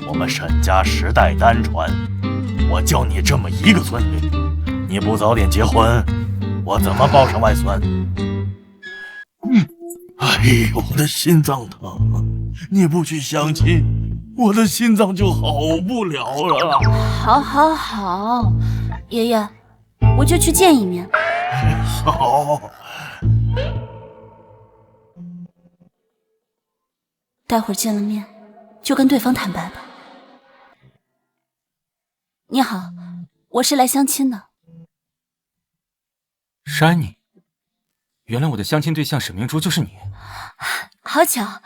我们沈家10代单传，我就你这么一个孙女，你不早点结婚，我怎么抱上外孙？哎呦，我的心脏疼！你不去相亲，我的心脏就好不了了。好，好，好，爷爷，我就去见一面。好。待会儿见了面，就跟对方坦白吧。你好，我是来相亲的。是安妮，原来我的相亲对象沈明珠就是你。好巧，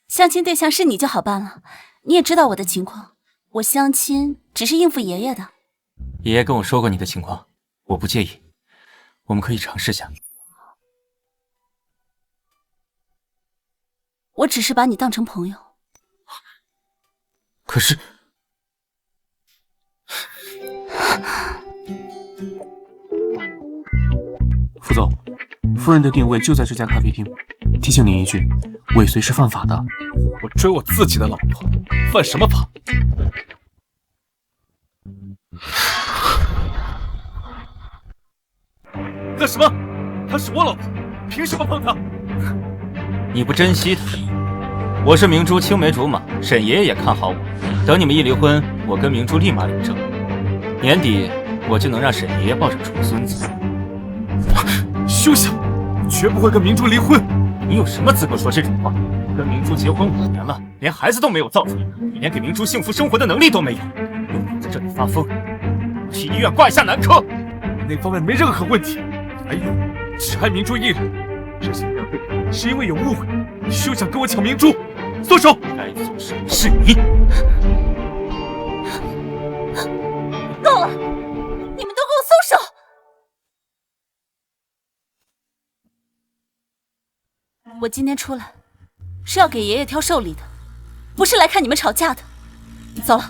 相亲对象是你就好办了。你也知道我的情况，我相亲只是应付爷爷的。爷爷跟我说过你的情况，我不介意，我们可以尝试下。我只是把你当成朋友。可是，副总，夫人的定位就在这家咖啡厅。提醒您一句，尾随是犯法的。我追我自己的老婆，犯什么法？干什么？她是我老婆，凭什么碰她？你不珍惜她，我是明珠青梅竹马，沈爷爷也看好我。等你们一离婚，我跟明珠立马领证，年底我就能让沈爷爷抱上重孙子。休想！绝不会跟明珠离婚。你有什么资格说这种话？跟明珠结婚5年了，连孩子都没有造出来，你连给明珠幸福生活的能力都没有，又躲在这里发疯，我去医院挂一下男科。那方面没任何问题。还有，只爱明珠一人，之前约会是因为有误会，休想跟我抢明珠。松手！该做什么是你。够了！你们都给我松手！我今天出来是要给爷爷挑寿礼的，不是来看你们吵架的。走了。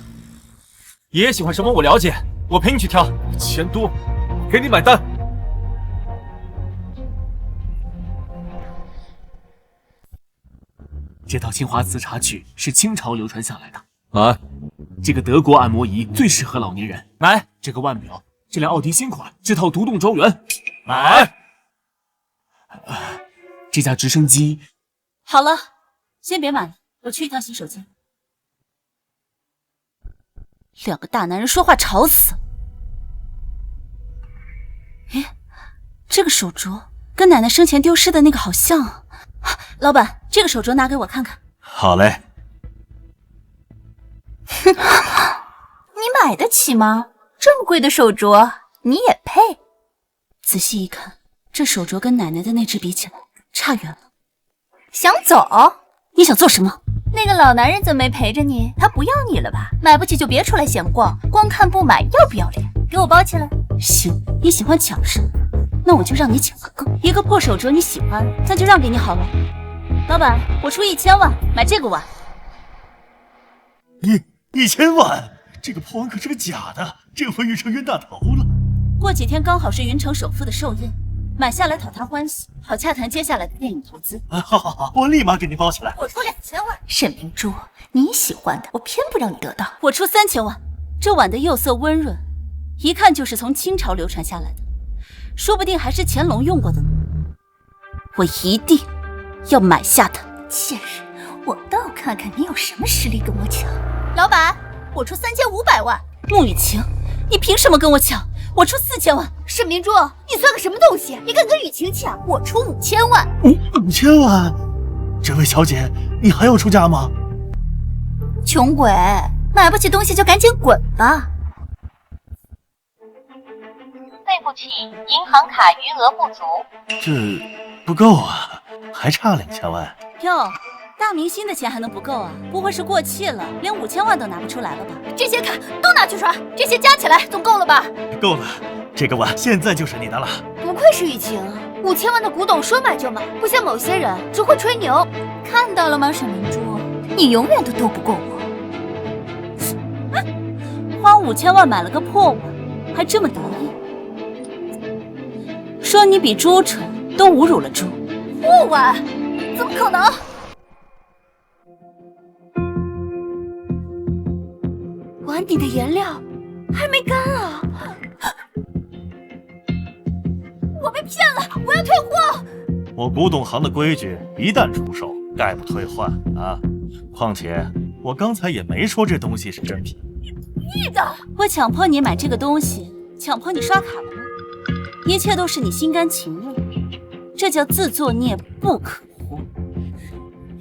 爷爷喜欢什么我了解，我陪你去挑。钱多，给你买单。这套青花瓷茶具是清朝流传下来的。买。这个德国按摩仪最适合老年人。买。这个腕表，这辆奥迪新款，这套独栋庄园。买。这架直升机。好了，先别买了，我去一趟洗手间。两个大男人说话吵死了。诶，这个手镯跟奶奶生前丢失的那个好像啊。老板，这个手镯拿给我看看。好嘞。哼，你买得起吗？这么贵的手镯，你也配？仔细一看，这手镯跟奶奶的那只比起来，差远了。想走？你想做什么？那个老男人怎么没陪着你？他不要你了吧？买不起就别出来闲逛，光看不买要不要脸？给我包起来。行，你喜欢抢是吗？那我就让你抢个够。一个破手镯你喜欢，那就让给你好了。老板，我出1000万买这个碗。1000万？这个破碗可是个假的，这回云城冤大头了。过几天刚好是云城首富的寿宴，买下来讨他欢喜，好洽谈接下来的电影投资。好，我立马给你包起来。我出2000万。沈明珠，你喜欢的，我偏不让你得到。我出3000万。这碗的釉色温润，一看就是从清朝流传下来的，说不定还是乾隆用过的呢。我一定要买下它。贱人，我倒看看你有什么实力跟我抢。老板，我出3500万。穆雨晴，你凭什么跟我抢？我出4000万。沈明珠，你算个什么东西？你敢跟雨晴抢？我出5000万。5000万？这位小姐，你还要出价吗？穷鬼，买不起东西就赶紧滚吧。对不起，银行卡余额不足。这不够啊，还差2000万。哟，大明星的钱还能不够啊？不会是过气了，连5000万都拿不出来了吧？这些卡都拿去刷，这些加起来总够了吧？够了，这个碗现在就是你的了。不愧是雨晴，5000万的古董说买就买，不像某些人只会吹牛。看到了吗，沈明珠，你永远都斗不过我。花5000万买了个破碗，还这么得意，说你比朱纯都侮辱了猪。破碗？怎么可能？碗底的颜料还没干啊！我被骗了，我要退货！我古董行的规矩，一旦出售，概不退换啊！况且我刚才也没说这东西是真品。你的！我强迫你买这个东西，强迫你刷卡了吗？一切都是你心甘情愿，这叫自作孽不可活。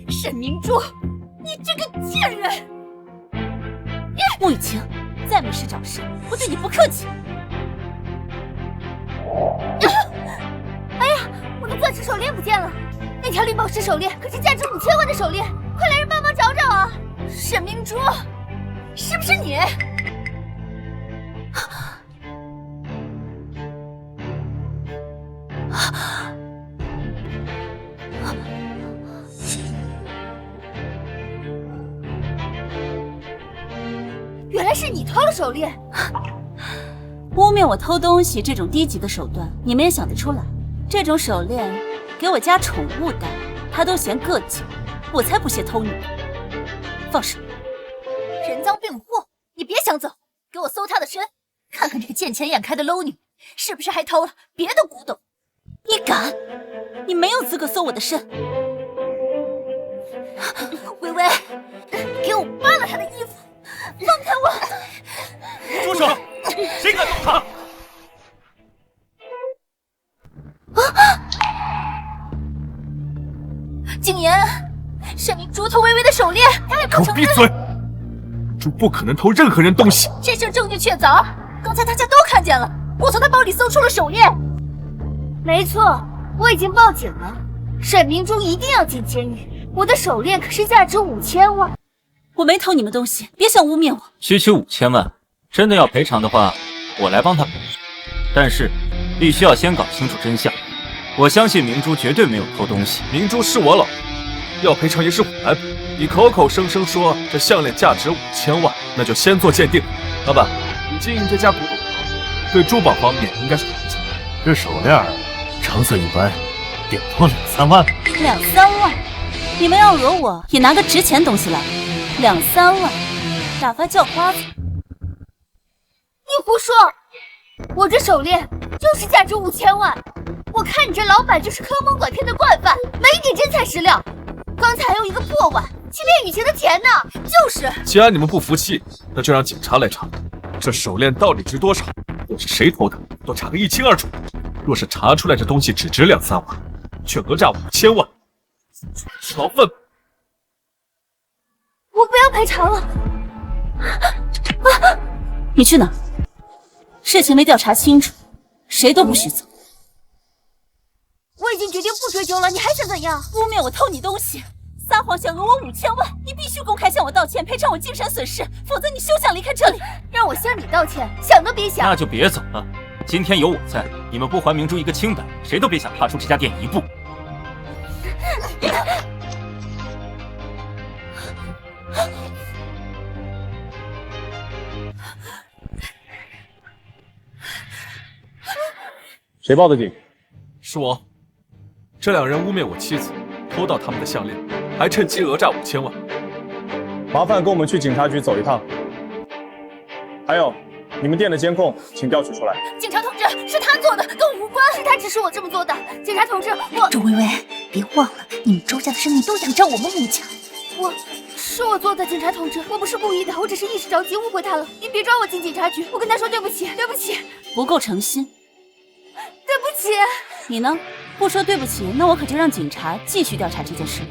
沈明珠，你这个贱人！穆雨晴，再没事找事，我对你不客气。哎呀，我的钻石手链不见了！那条绿宝石手链可是价值5000万的手链，快来人帮忙找找啊！沈明珠，是不是你？原来是你偷了手链！污蔑我偷东西这种低级的手段，你们也想得出来？这种手链给我家宠物戴，他都嫌个劲，我才不屑偷你。放手！人赃并获，你别想走，给我搜他的身，看看这个见钱眼开的 low 女是不是还偷了别的古董。你敢？你没有资格搜我的身！微微，敢动他！景言，沈明珠偷微微的手链，他也不承认。给我闭嘴！猪不可能偷任何人东西。这事证据确凿，刚才大家都看见了，我从他包里搜出了手链。没错，我已经报警了，沈明珠一定要进监狱。我的手链可是价值5000万。我没偷你们东西，别想污蔑我。区区5000万，真的要赔偿的话，我来帮他赔。但是，必须要先搞清楚真相。我相信明珠绝对没有偷东西。明珠是我老婆，要赔偿也是我来赔。你口口声声说这项链价值5000万，那就先做鉴定。老板，你经营这家古董行，对珠宝方面应该是了解。这手链成色一般，顶多2、3万。2、3万？你们要讹我，也拿个值钱东西来。2、3万，打发叫花子。你胡说！我这手链就是价值5000万。我看你这老板就是坑蒙拐骗的惯犯，没一点真材实料。刚才还有一个破碗，欺骗雨晴的钱呢。就是。既然你们不服气，那就让警察来查，这手链到底值多少，又是谁偷的，都查个一清二楚。若是查出来这东西只值2、3万，却讹诈5000万，吃牢饭。我不要赔偿了。你去哪？事情没调查清楚，谁都不许走。我已经决定不追究了，你还想怎样？污蔑我偷你东西，撒谎想讹我5000万，你必须公开向我道歉，赔偿我精神损失，否则你休想离开这里。让我向你道歉，想都别想。那就别走了，今天有我在，你们不还明珠一个清白，谁都别想踏出这家店一步。谁报的警？是我。这2人污蔑我妻子，偷盗他们的项链，还趁机讹诈5000万。麻烦跟我们去警察局走一趟。还有，你们店的监控，请调取出来。警察同志，是他做的，跟我无关，是他指使我这么做的。警察同志，我……周薇薇，别忘了，你们周家的生意都仰仗我们穆家。是我做的，警察同志，我不是故意的，我只是一时着急误会他了。您别抓我进警察局，我跟他说对不起，对不起。不够诚心。对不起。你呢？不说对不起，那我可就让警察继续调查这件事。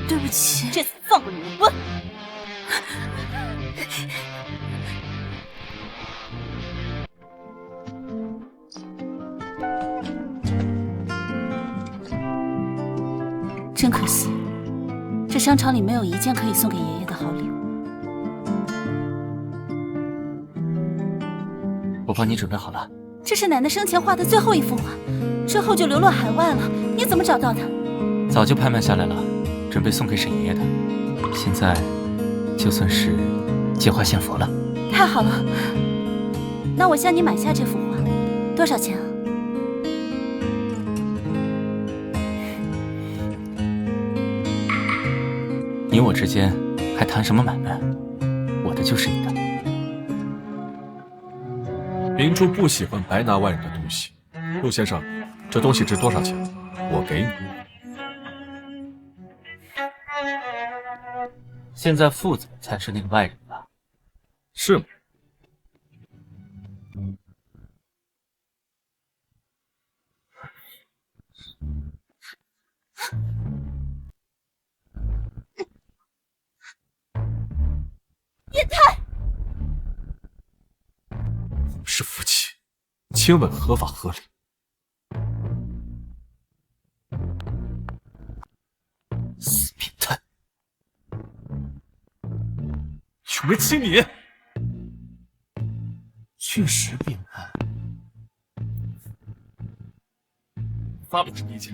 对不起，这次放过你们不？真可惜，这商场里没有一件可以送给爷爷的好礼物。我帮你准备好了。这是奶奶生前画的最后一幅画，之后就流落海外了。你怎么找到的？早就拍卖下来了，准备送给沈爷爷的。现在就算是借花献佛了。太好了，那我向你买下这幅画，多少钱啊？你我之间还谈什么买卖？我的就是你的。明珠不喜欢白拿外人的东西。陆先生，这东西值多少钱？我给你。现在父子才是那个外人吧？是吗？变态！是夫妻，亲吻合法合理。死变态！有没亲你？确实变态。发表什么意见？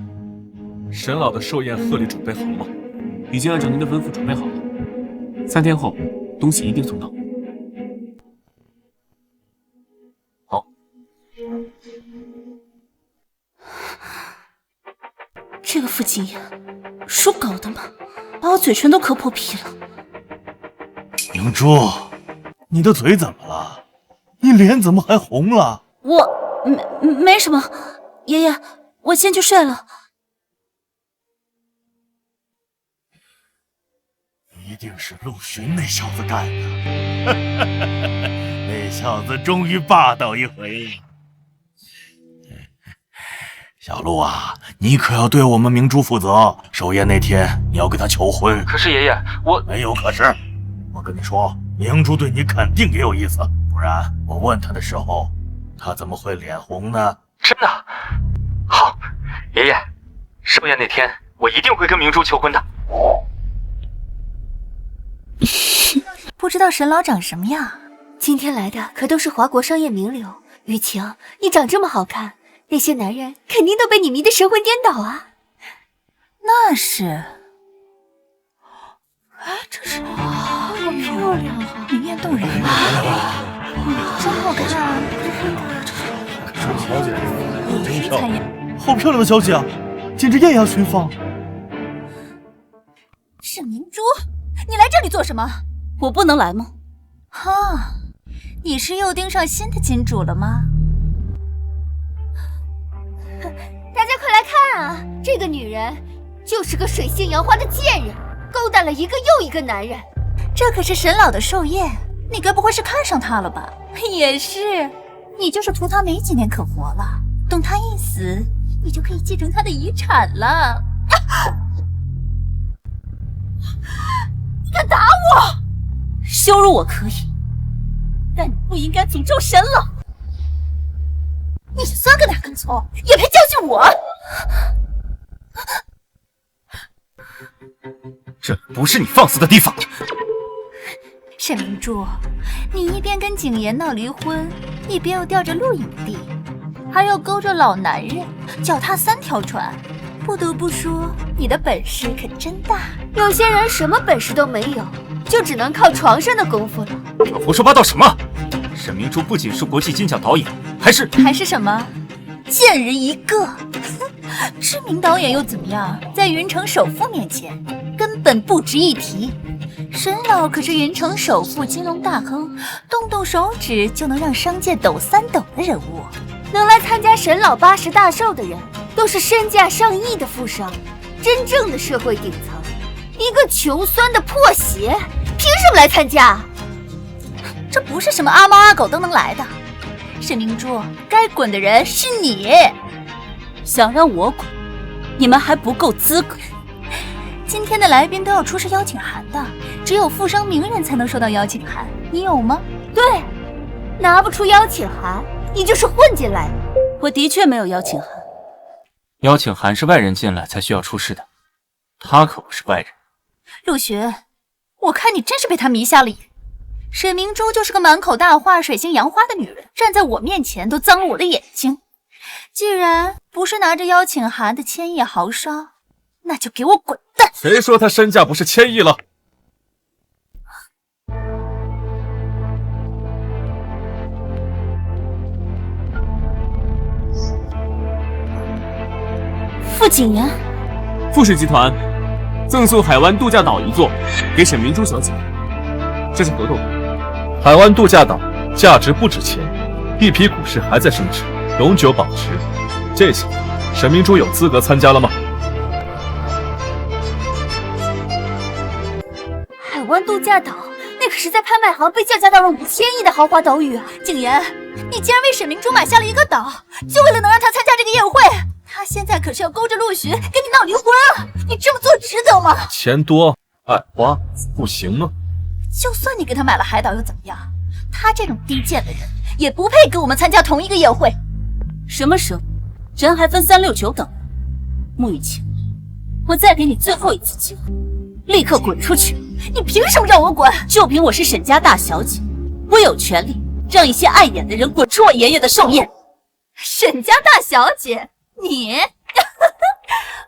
沈老的寿宴贺礼准备好了吗？已经按照您的吩咐准备好了。3天后，东西一定送到。好。这个傅景言，属狗的吗？把我嘴唇都磕破皮了。明珠，你的嘴怎么了？你脸怎么还红了？我没什么，爷爷，我先去睡了。一定是陆巡那小子干的。那这小子终于霸道一回了。小鹿啊，你可要对我们明珠负责。寿宴那天你要跟他求婚。可是爷爷，我没有可是。我跟你说，明珠对你肯定也有意思，不然我问他的时候，他怎么会脸红呢？真的？好，爷爷，寿宴那天我一定会跟明珠求婚的。不知道沈老长什么样？今天来的可都是华国商业名流。雨晴，你长这么好看，那些男人肯定都被你迷得神魂颠倒啊！那是。哎，这是好漂亮啊，明艳动人啊！真好看。小姐，真漂亮，好漂亮的小姐啊，简直艳压群芳。沈明珠，你来这里做什么？我不能来吗？哈，你是又盯上新的金主了吗？大家快来看啊！这个女人就是个水性杨花的贱人，勾搭了一个又一个男人。这可是沈老的寿宴，你该不会是看上他了吧？也是，你就是图他没几年可活了，等他一死，你就可以继承他的遗产了。你敢打我？羞辱我可以，但你不应该诅咒沈老。你算个哪根葱，也配教训我？这不是你放肆的地方。沈明珠，你一边跟景言闹离婚，一边又吊着陆影帝，还要勾着老男人，脚踏3条船。不得不说，你的本事可真大。有些人什么本事都没有，就只能靠床上的功夫了。你胡说八道什么？沈明珠不仅是国际金奖导演，还是什么？贱人一个！知名导演又怎么样？在云城首富面前，根本不值一提。沈老可是云城首富、金融大亨，动动手指就能让商界抖3抖的人物。能来参加沈老80大寿的人，都是身价上亿的富商，真正的社会顶层。一个穷酸的破鞋，凭什么来参加？这不是什么阿猫阿狗都能来的。沈明珠，该滚的人是你。想让我滚，你们还不够资格。今天的来宾都要出示邀请函的，只有富商名人才能收到邀请函，你有吗？对，拿不出邀请函，你就是混进来的。我的确没有邀请函。邀请函是外人进来才需要出示的，他可不是外人。陆学，我看你真是被他迷瞎了眼。沈明珠就是个满口大话、水性杨花的女人，站在我面前都脏了我的眼睛。既然不是拿着邀请函的千亿豪商，那就给我滚蛋！谁说他身价不是1000亿了？傅景言，富水集团赠送海湾度假岛1座给沈明珠小姐，这是合同。海湾度假岛价值不止钱，一批股市还在升值，永久保值。这些沈明珠有资格参加了吗？海湾度假岛那可是在拍卖行被叫价到了5000亿的豪华岛屿啊！景言，你竟然为沈明珠买下了一个岛，就为了能让她参加这个宴会？她现在可是要勾着陆巡跟你闹离婚啊！你这么做值得吗？钱多爱花不行吗？就算你给她买了海岛又怎么样？她这种低贱的人也不配跟我们参加同一个宴会。什么时候人还分3、6、9等？穆雨晴，我再给你最后一次机会，立刻滚出去！你凭什么让我滚？就凭我是沈家大小姐，我有权利让一些碍眼的人滚出我爷爷的寿宴。沈家大小姐，你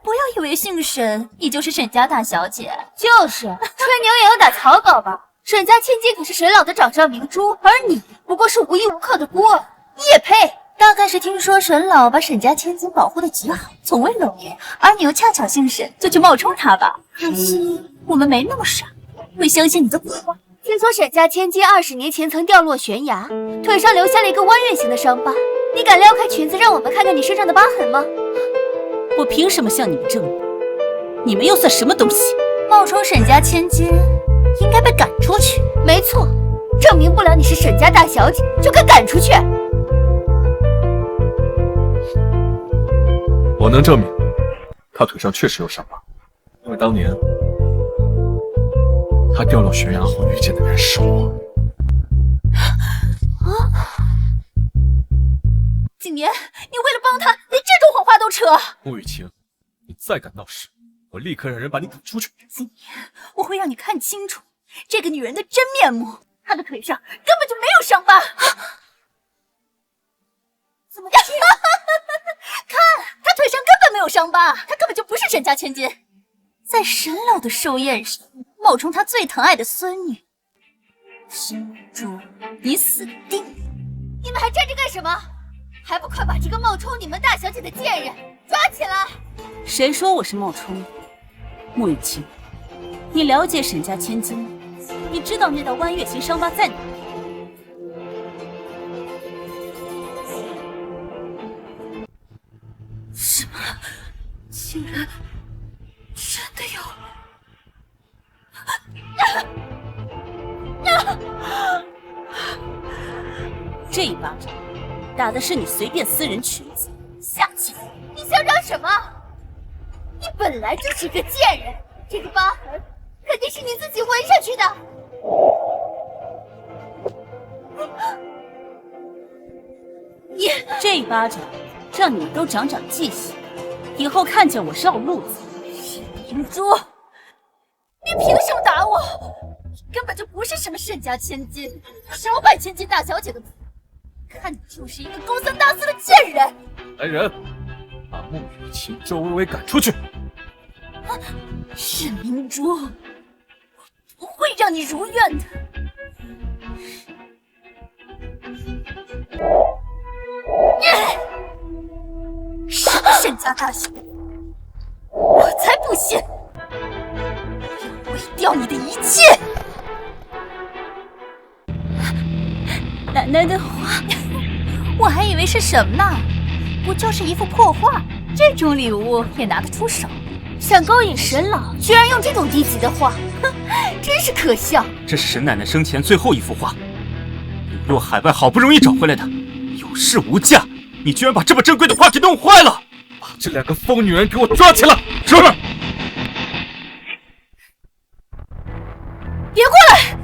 不要以为姓沈你就是沈家大小姐。就是吹牛也要打草稿吧？沈家千金可是沈老的掌上明珠，而你不过是无依无靠的孤儿，你也配？大概是听说沈老把沈家千金保护得极好，从未露面，而你又恰巧姓沈，就去冒充他吧。可惜我们没那么傻，会相信你的鬼话。听说沈家千金20年前曾掉落悬崖，腿上留下了一个弯月形的伤疤。你敢撩开裙子让我们看看你身上的疤痕吗？我凭什么向你们证明？你们又算什么东西？冒充沈家千金，应该被赶出去。没错，证明不了你是沈家大小姐，就该赶出去。我能证明，他腿上确实有伤疤，因为当年他掉落悬崖后遇见的人是我。景言，你为了帮他，连这种谎话都扯。穆雨晴，你再敢闹事，我立刻让人把你赶出去。景言，我会让你看清楚这个女人的真面目。她的腿上根本就没有伤疤。怎么看，她腿上根本没有伤疤，她根本就不是沈家千金。在沈老的寿宴上冒充他最疼爱的孙女，沈珠，你死定了！你们还站着干什么？还不快把这个冒充你们大小姐的贱人抓起来！谁说我是冒充的？穆雨晴，你了解沈家千金吗？你知道那道弯月形伤疤在哪？什么？竟然真的有？这一巴掌打的是你随便私人裙子，下去！你嚣张什么？你本来就是个贱人，这个疤痕肯定是你自己纹上去的。你这一巴掌让你们都长长记性，以后看见我绕路子。明珠，你凭什么打我？你根本就不是什么沈家千金，少摆千金大小姐的谱，看你就是一个勾三搭四的贱人。来人，把穆雨晴、周薇薇赶出去。沈明珠，我不会让你如愿的。什么沈家大小姐，我才不信！要毁掉你的一切！奶奶的话，我还以为是什么呢？不就是一幅破画？这种礼物也拿得出手？想勾引沈老，居然用这种低级的画，哼，真是可笑！这是沈奶奶生前最后一幅画，流落海外好不容易找回来的，有市无价，你居然把这么珍贵的画给弄坏了！把这两个疯女人给我抓起来！是。别过来，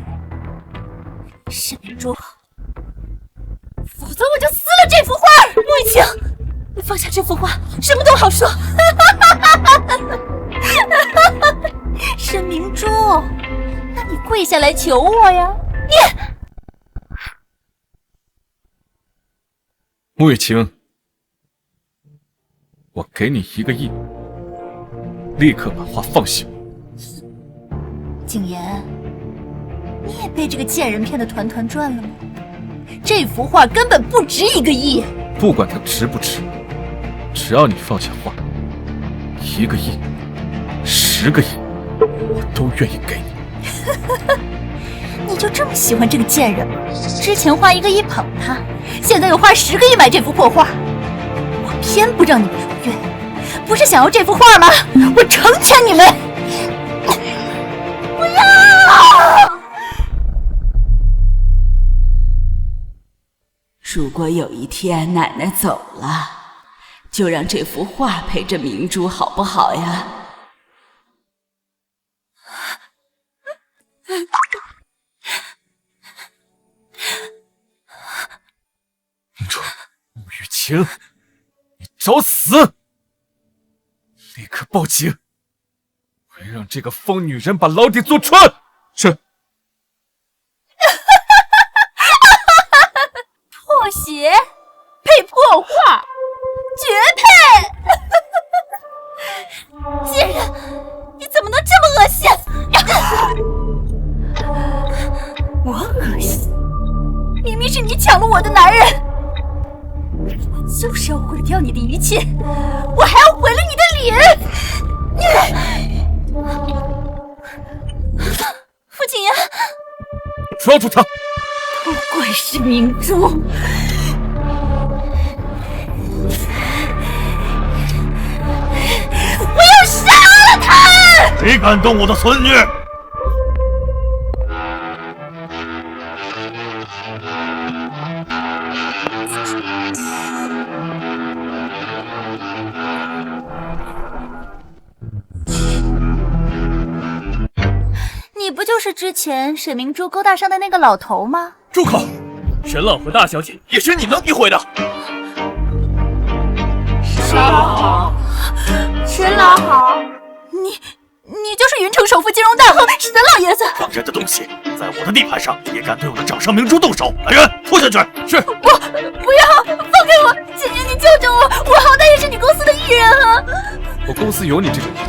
沈明珠，否则我就撕了这幅画！穆雨晴，你放下这幅画，什么都好说。沈明珠，那你跪下来求我呀！你，穆雨晴，我给你1个亿，立刻把画放下。景言，你也被这个贱人骗得团团转了吗？这幅画根本不值1个亿。不管它值不值，只要你放下画，1个亿、10个亿，我都愿意给你。你就这么喜欢这个贱人吗？之前花1个亿捧她，现在又花10个亿买这幅破画，我偏不让你们如愿，不是想要这幅画吗？我成全你们！不要！如果有一天奶奶走了，就让这幅画陪着明珠，好不好呀？明珠，穆雨晴，你找死！立刻报警！我要让这个疯女人把牢底坐穿！是。破鞋配破画，绝配！贱人，你怎么能这么恶心？我恶心？明明是你抢了我的男人，我就是要毁掉你的一切，我还要毁了你的脸！傅景言，抓住他！都怪是明珠！我要杀了他！谁敢动我的孙女？就是之前沈明珠勾搭上的那个老头吗？住口！沈老和大小姐也是你能诋毁的。沈老好，沈老好，你就是云城首富金融大亨沈老爷子！放人的东西，在我的地盘上也敢对我的掌上明珠动手！来人，拖下去！是。不要，放开我！姐姐，你救救我！我好歹也是你公司的艺人啊！我公司有你这种人，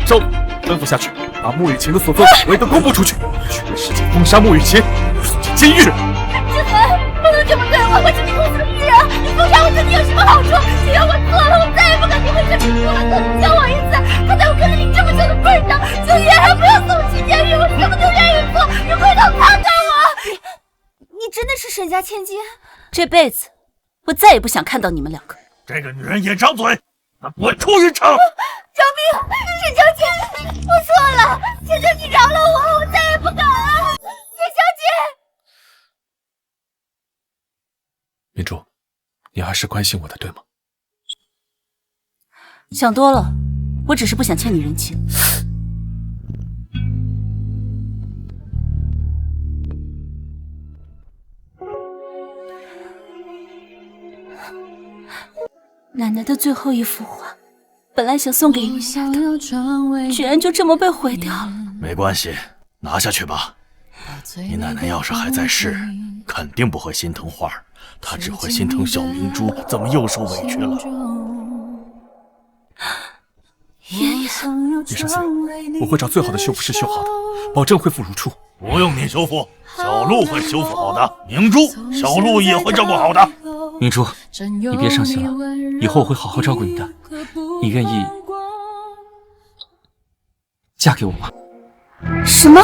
走，吩咐下去，把穆雨晴的所作所为都公布出去，全世界封杀穆雨晴，送进监狱。志恒，不能这么对我，我是你公司的艺人，你封杀我对你有什么好处？只要我错了，我再也不敢诋毁沈明珠了。求你救我一次！他在我坑了你这么久的份上，就也还不要送我去监狱，我什么都愿意做。你回头看看我！你真的是沈家千金？这辈子我再也不想看到你们两个。这个女人也张嘴，她滚出云城！救命！沈小姐，我错了，求求你饶了我，我再也不敢了。沈小姐。明珠，你还是关心我的，对吗？想多了，我只是不想欠你人情。奶奶的最后一幅画，本来想送给你的，居然就这么被毁掉了。没关系，拿下去吧。你奶奶要是还在世，肯定不会心疼画儿，她只会心疼小明珠怎么又受委屈了。爷爷，别伤心，我会找最好的修复师修好的，保证恢复如初。不用你修复，小鹿会修复好的。明珠，小鹿也会照顾好的。明珠，你别伤心了，以后我会好好照顾你的。你愿意嫁给我吗？什么？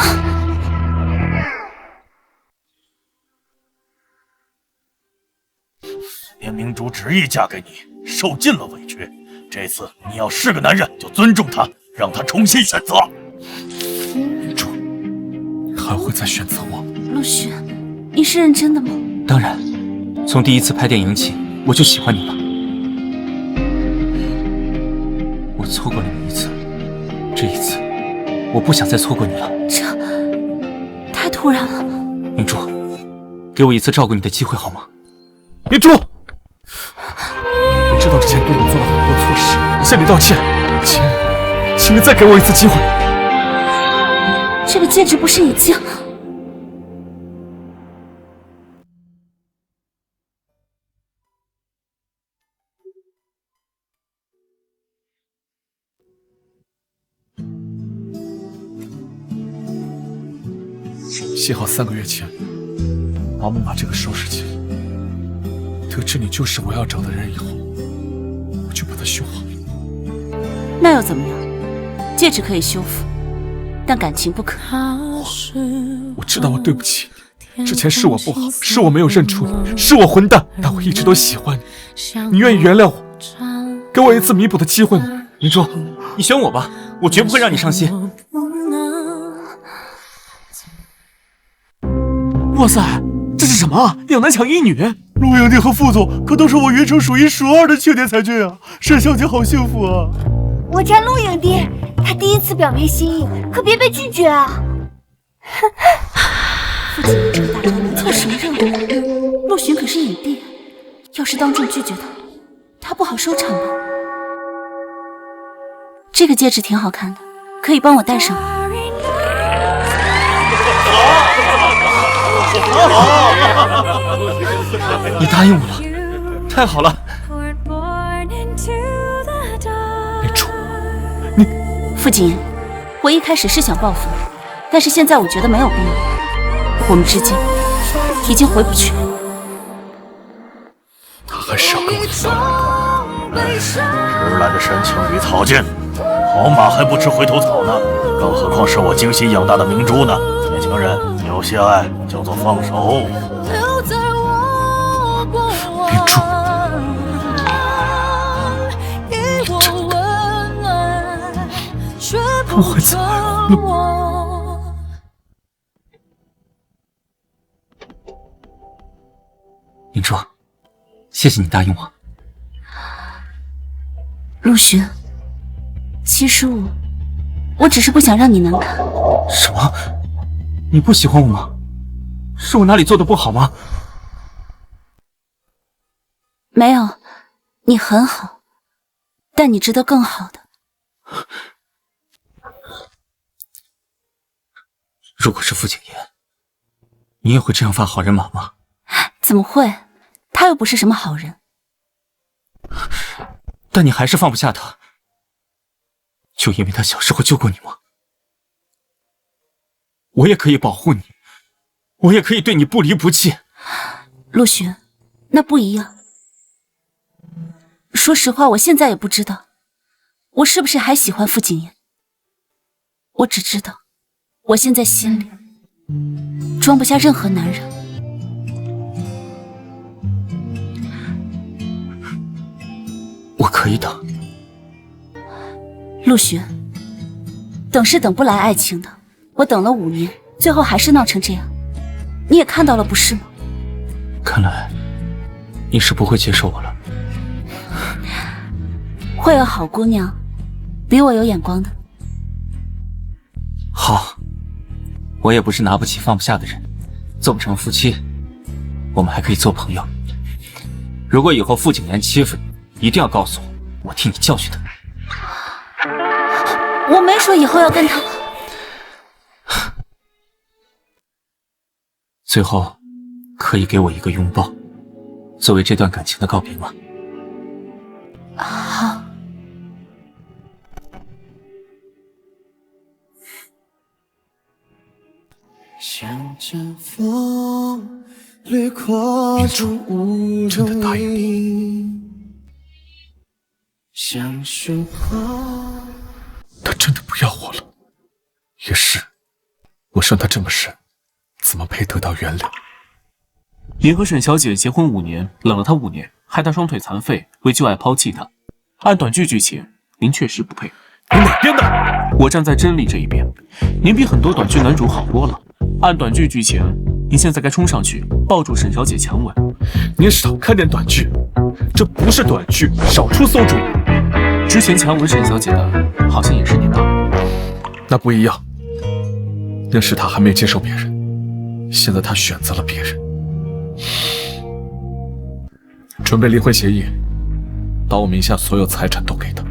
连明珠执意嫁给你，受尽了委屈。这次你要是个男人，就尊重她，让她重新选择。明珠，你还会再选择我？陆巡，你是认真的吗？当然，从第一次拍电影起，我就喜欢你了。我错过了你一次，这一次，我不想再错过你了。这太突然了。明珠，给我一次照顾你的机会好吗？明珠，我知道之前对你做了很多错事，向你道歉，请你再给我一次机会。这个戒指不是已经……幸好3个月前，毛木把这个收拾起来。得知你就是我要找的人以后，我就把它修好了。那又怎么样？戒指可以修复，但感情不可。我知道我对不起你，之前是我不好，是我没有认出你，是我混蛋，但我一直都喜欢你。你愿意原谅我，给我一次弥补的机会吗？明珠，你选我吧，我绝不会让你伤心。哇塞，这是什么？2男抢1女？陆影帝和副总可都是我云城数1数2的青年才俊啊！沈小姐好幸福啊！我站陆影帝，他第一次表明心意，可别被拒绝啊！父亲这个大招能测什么任务？陆巡可是影帝，要是当众拒绝他不好收场吧？这个戒指挺好看的，可以帮我戴上吗？你答应我了，太好了！明珠，傅景言，我一开始是想报复你，但是现在我觉得没有必要，我们之间已经回不去了。他还是要跟我分。迟来的深情与草芥，好马还不吃回头草呢，更何况是我精心养大的明珠呢？年轻人，有些爱叫做放手。明珠，我会再爱我。明珠，谢谢你答应我。陆巡，其实我只是不想让你难堪。什么？你不喜欢我吗？是我哪里做的不好吗？没有，你很好，但你值得更好的。如果是傅景言，你也会这样发好人马吗？怎么会？他又不是什么好人。但你还是放不下他，就因为他小时候救过你吗？我也可以保护你，我也可以对你不离不弃。陆巡，那不一样。说实话，我现在也不知道我是不是还喜欢傅景言。我只知道，我现在心里装不下任何男人。我可以等。陆巡，等是等不来爱情的。我等了5年，最后还是闹成这样，你也看到了，不是吗？看来你是不会接受我了。会有好姑娘比我有眼光的。好，我也不是拿不起放不下的人，做不成夫妻，我们还可以做朋友。如果以后傅景言欺负你，一定要告诉我，我替你教训他。我没说以后要跟他。最后，可以给我一个拥抱，作为这段感情的告别吗？好。像阵风掠过这无路，像束花。他真的不要我了。也是，我伤他这么深，怎么配得到原谅？您和沈小姐结婚5年，冷了她5年，害她双腿残废，为旧爱抛弃她。按短剧剧情，您确实不配。你哪边的？我站在真理这一边。您比很多短剧男主好多了。按短剧剧情，您现在该冲上去抱住沈小姐强吻。您少看点短剧，这不是短剧，少出馊主意。之前强吻沈小姐的，好像也是您吧？那不一样。那时他还没接受别人，现在他选择了别人。准备离婚协议，把我名下所有财产都给他。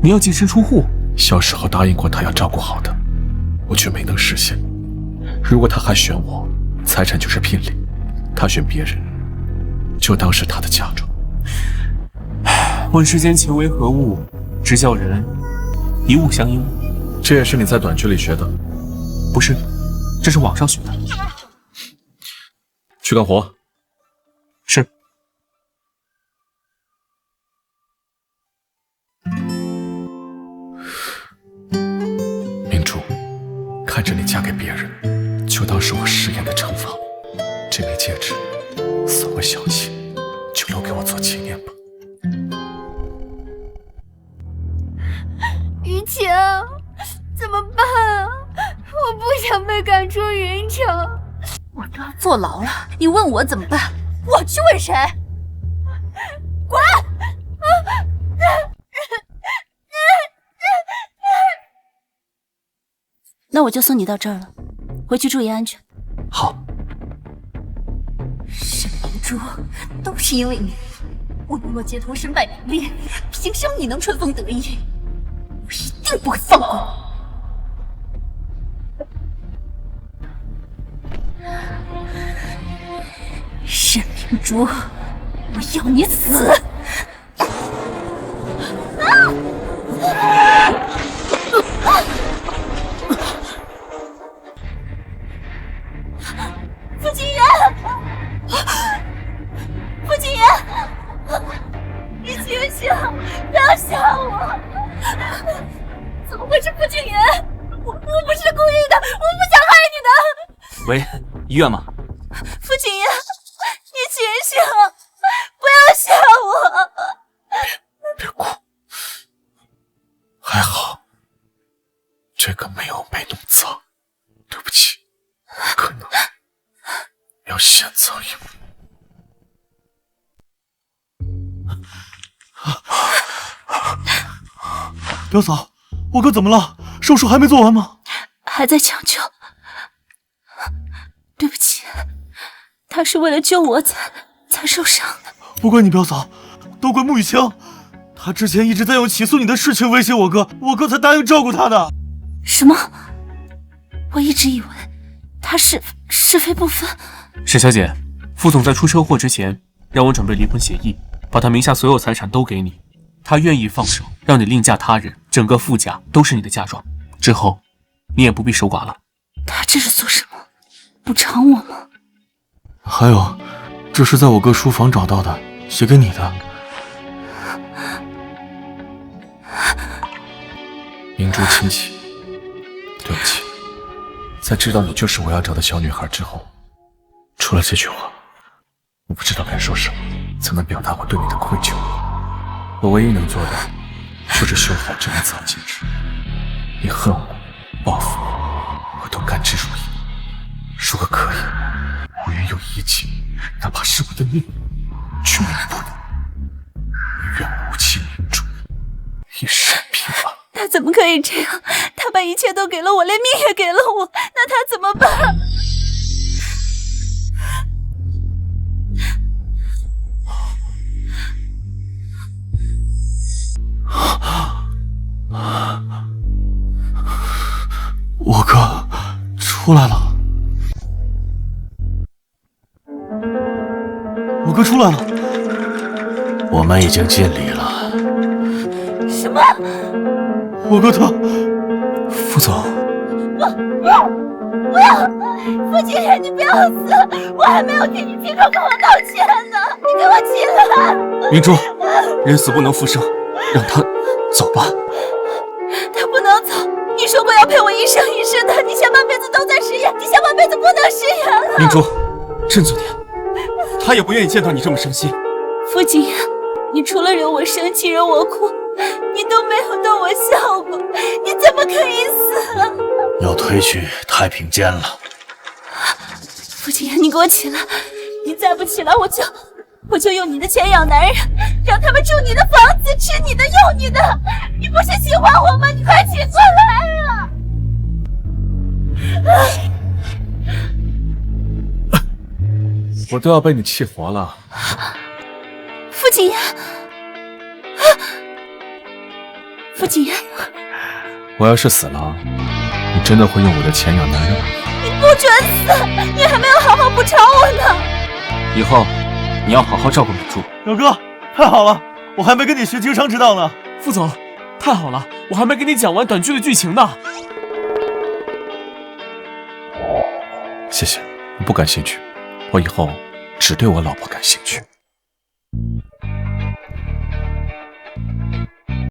你要净身出户？小时候答应过他要照顾好的，我却没能实现。如果他还选我，财产就是聘礼；他选别人，就当是他的嫁妆。问世间情为何物，直叫人一物降一物。这也是你在短剧里学的？不是，这是网上学的。去干活。是。明珠，看着你嫁给别人，就当是我食言的惩罚。这枚戒指算我小气，就留给我做纪念吧。于晴，怎么办啊？我不想被赶出云城。我都要坐牢了，你问我怎么办？我去问谁？滚！那我就送你到这儿了，回去注意安全。好。沈明珠，都是因为你，我沦落街头身败名裂，凭什么你能春风得意？我一定不会放过你。沈明珠，我要你死！傅景言，傅景言，你醒醒，不要吓我！怎么会是傅景言？我不是故意的，我不想害你的。喂，医院吗？傅景言，你醒醒，不要吓我！别哭，还好，这个没有被弄脏，对不起，可能要先走一步。表嫂，我哥怎么了？手术还没做完吗？还在抢救。对不起，他是为了救我才受伤的。不怪你表嫂，都怪穆雨清，他之前一直在用起诉你的事情威胁我哥，我哥才答应照顾他的。什么？我一直以为他是非不分。沈小姐，副总在出车祸之前让我准备离婚协议，把他名下所有财产都给你，他愿意放手让你另嫁他人，整个傅家都是你的嫁妆，之后你也不必守寡了。他这是做什么？补偿我吗？还有，这是在我哥书房找到的，写给你的。明珠亲戚，对不起，在知道你就是我要找的小女孩之后，除了这句话，我不知道该说什么才能表达我对你的愧疚。我唯一能做的就是修好这枚藏戒指。你恨我、报复我，我都甘之如饴。如果可以，我愿用一切，哪怕是我的命，去弥补你。愿无期明珠一生平安。他怎么可以这样？他把一切都给了我，连命也给了我，那他怎么办？我哥出来了，我哥出来了，我们已经尽力了。什么？我哥他，副总，不要！傅亲人，你不要死！我还没有替你亲口跟我道歉呢，你给我起来！明珠，人死不能复生，让他走吧。他不能走，你说过要陪我一生一世的，你下半辈子都在饰演，你下半辈子不能饰演了。明珠，振作点，他也不愿意见到你这么伤心。傅景言，你除了惹我生气、惹我哭，你都没有逗我笑过，你怎么可以死？要推去太平间了。傅景言，你给我起来！你再不起来，我就用你的钱养男人，让他们住你的房子，吃你的，用你的。你不是喜欢我吗？你快起过来啊！我都要被你气活了。傅景言，傅景言，我要是死了，你真的会用我的钱养男人吗？你不准死！你还没有好好补偿我呢。以后你要好好照顾明珠。表哥，太好了，我还没跟你学经商之道呢。副总，太好了，我还没跟你讲完短剧的剧情呢。谢谢，我不感兴趣，我以后只对我老婆感兴趣。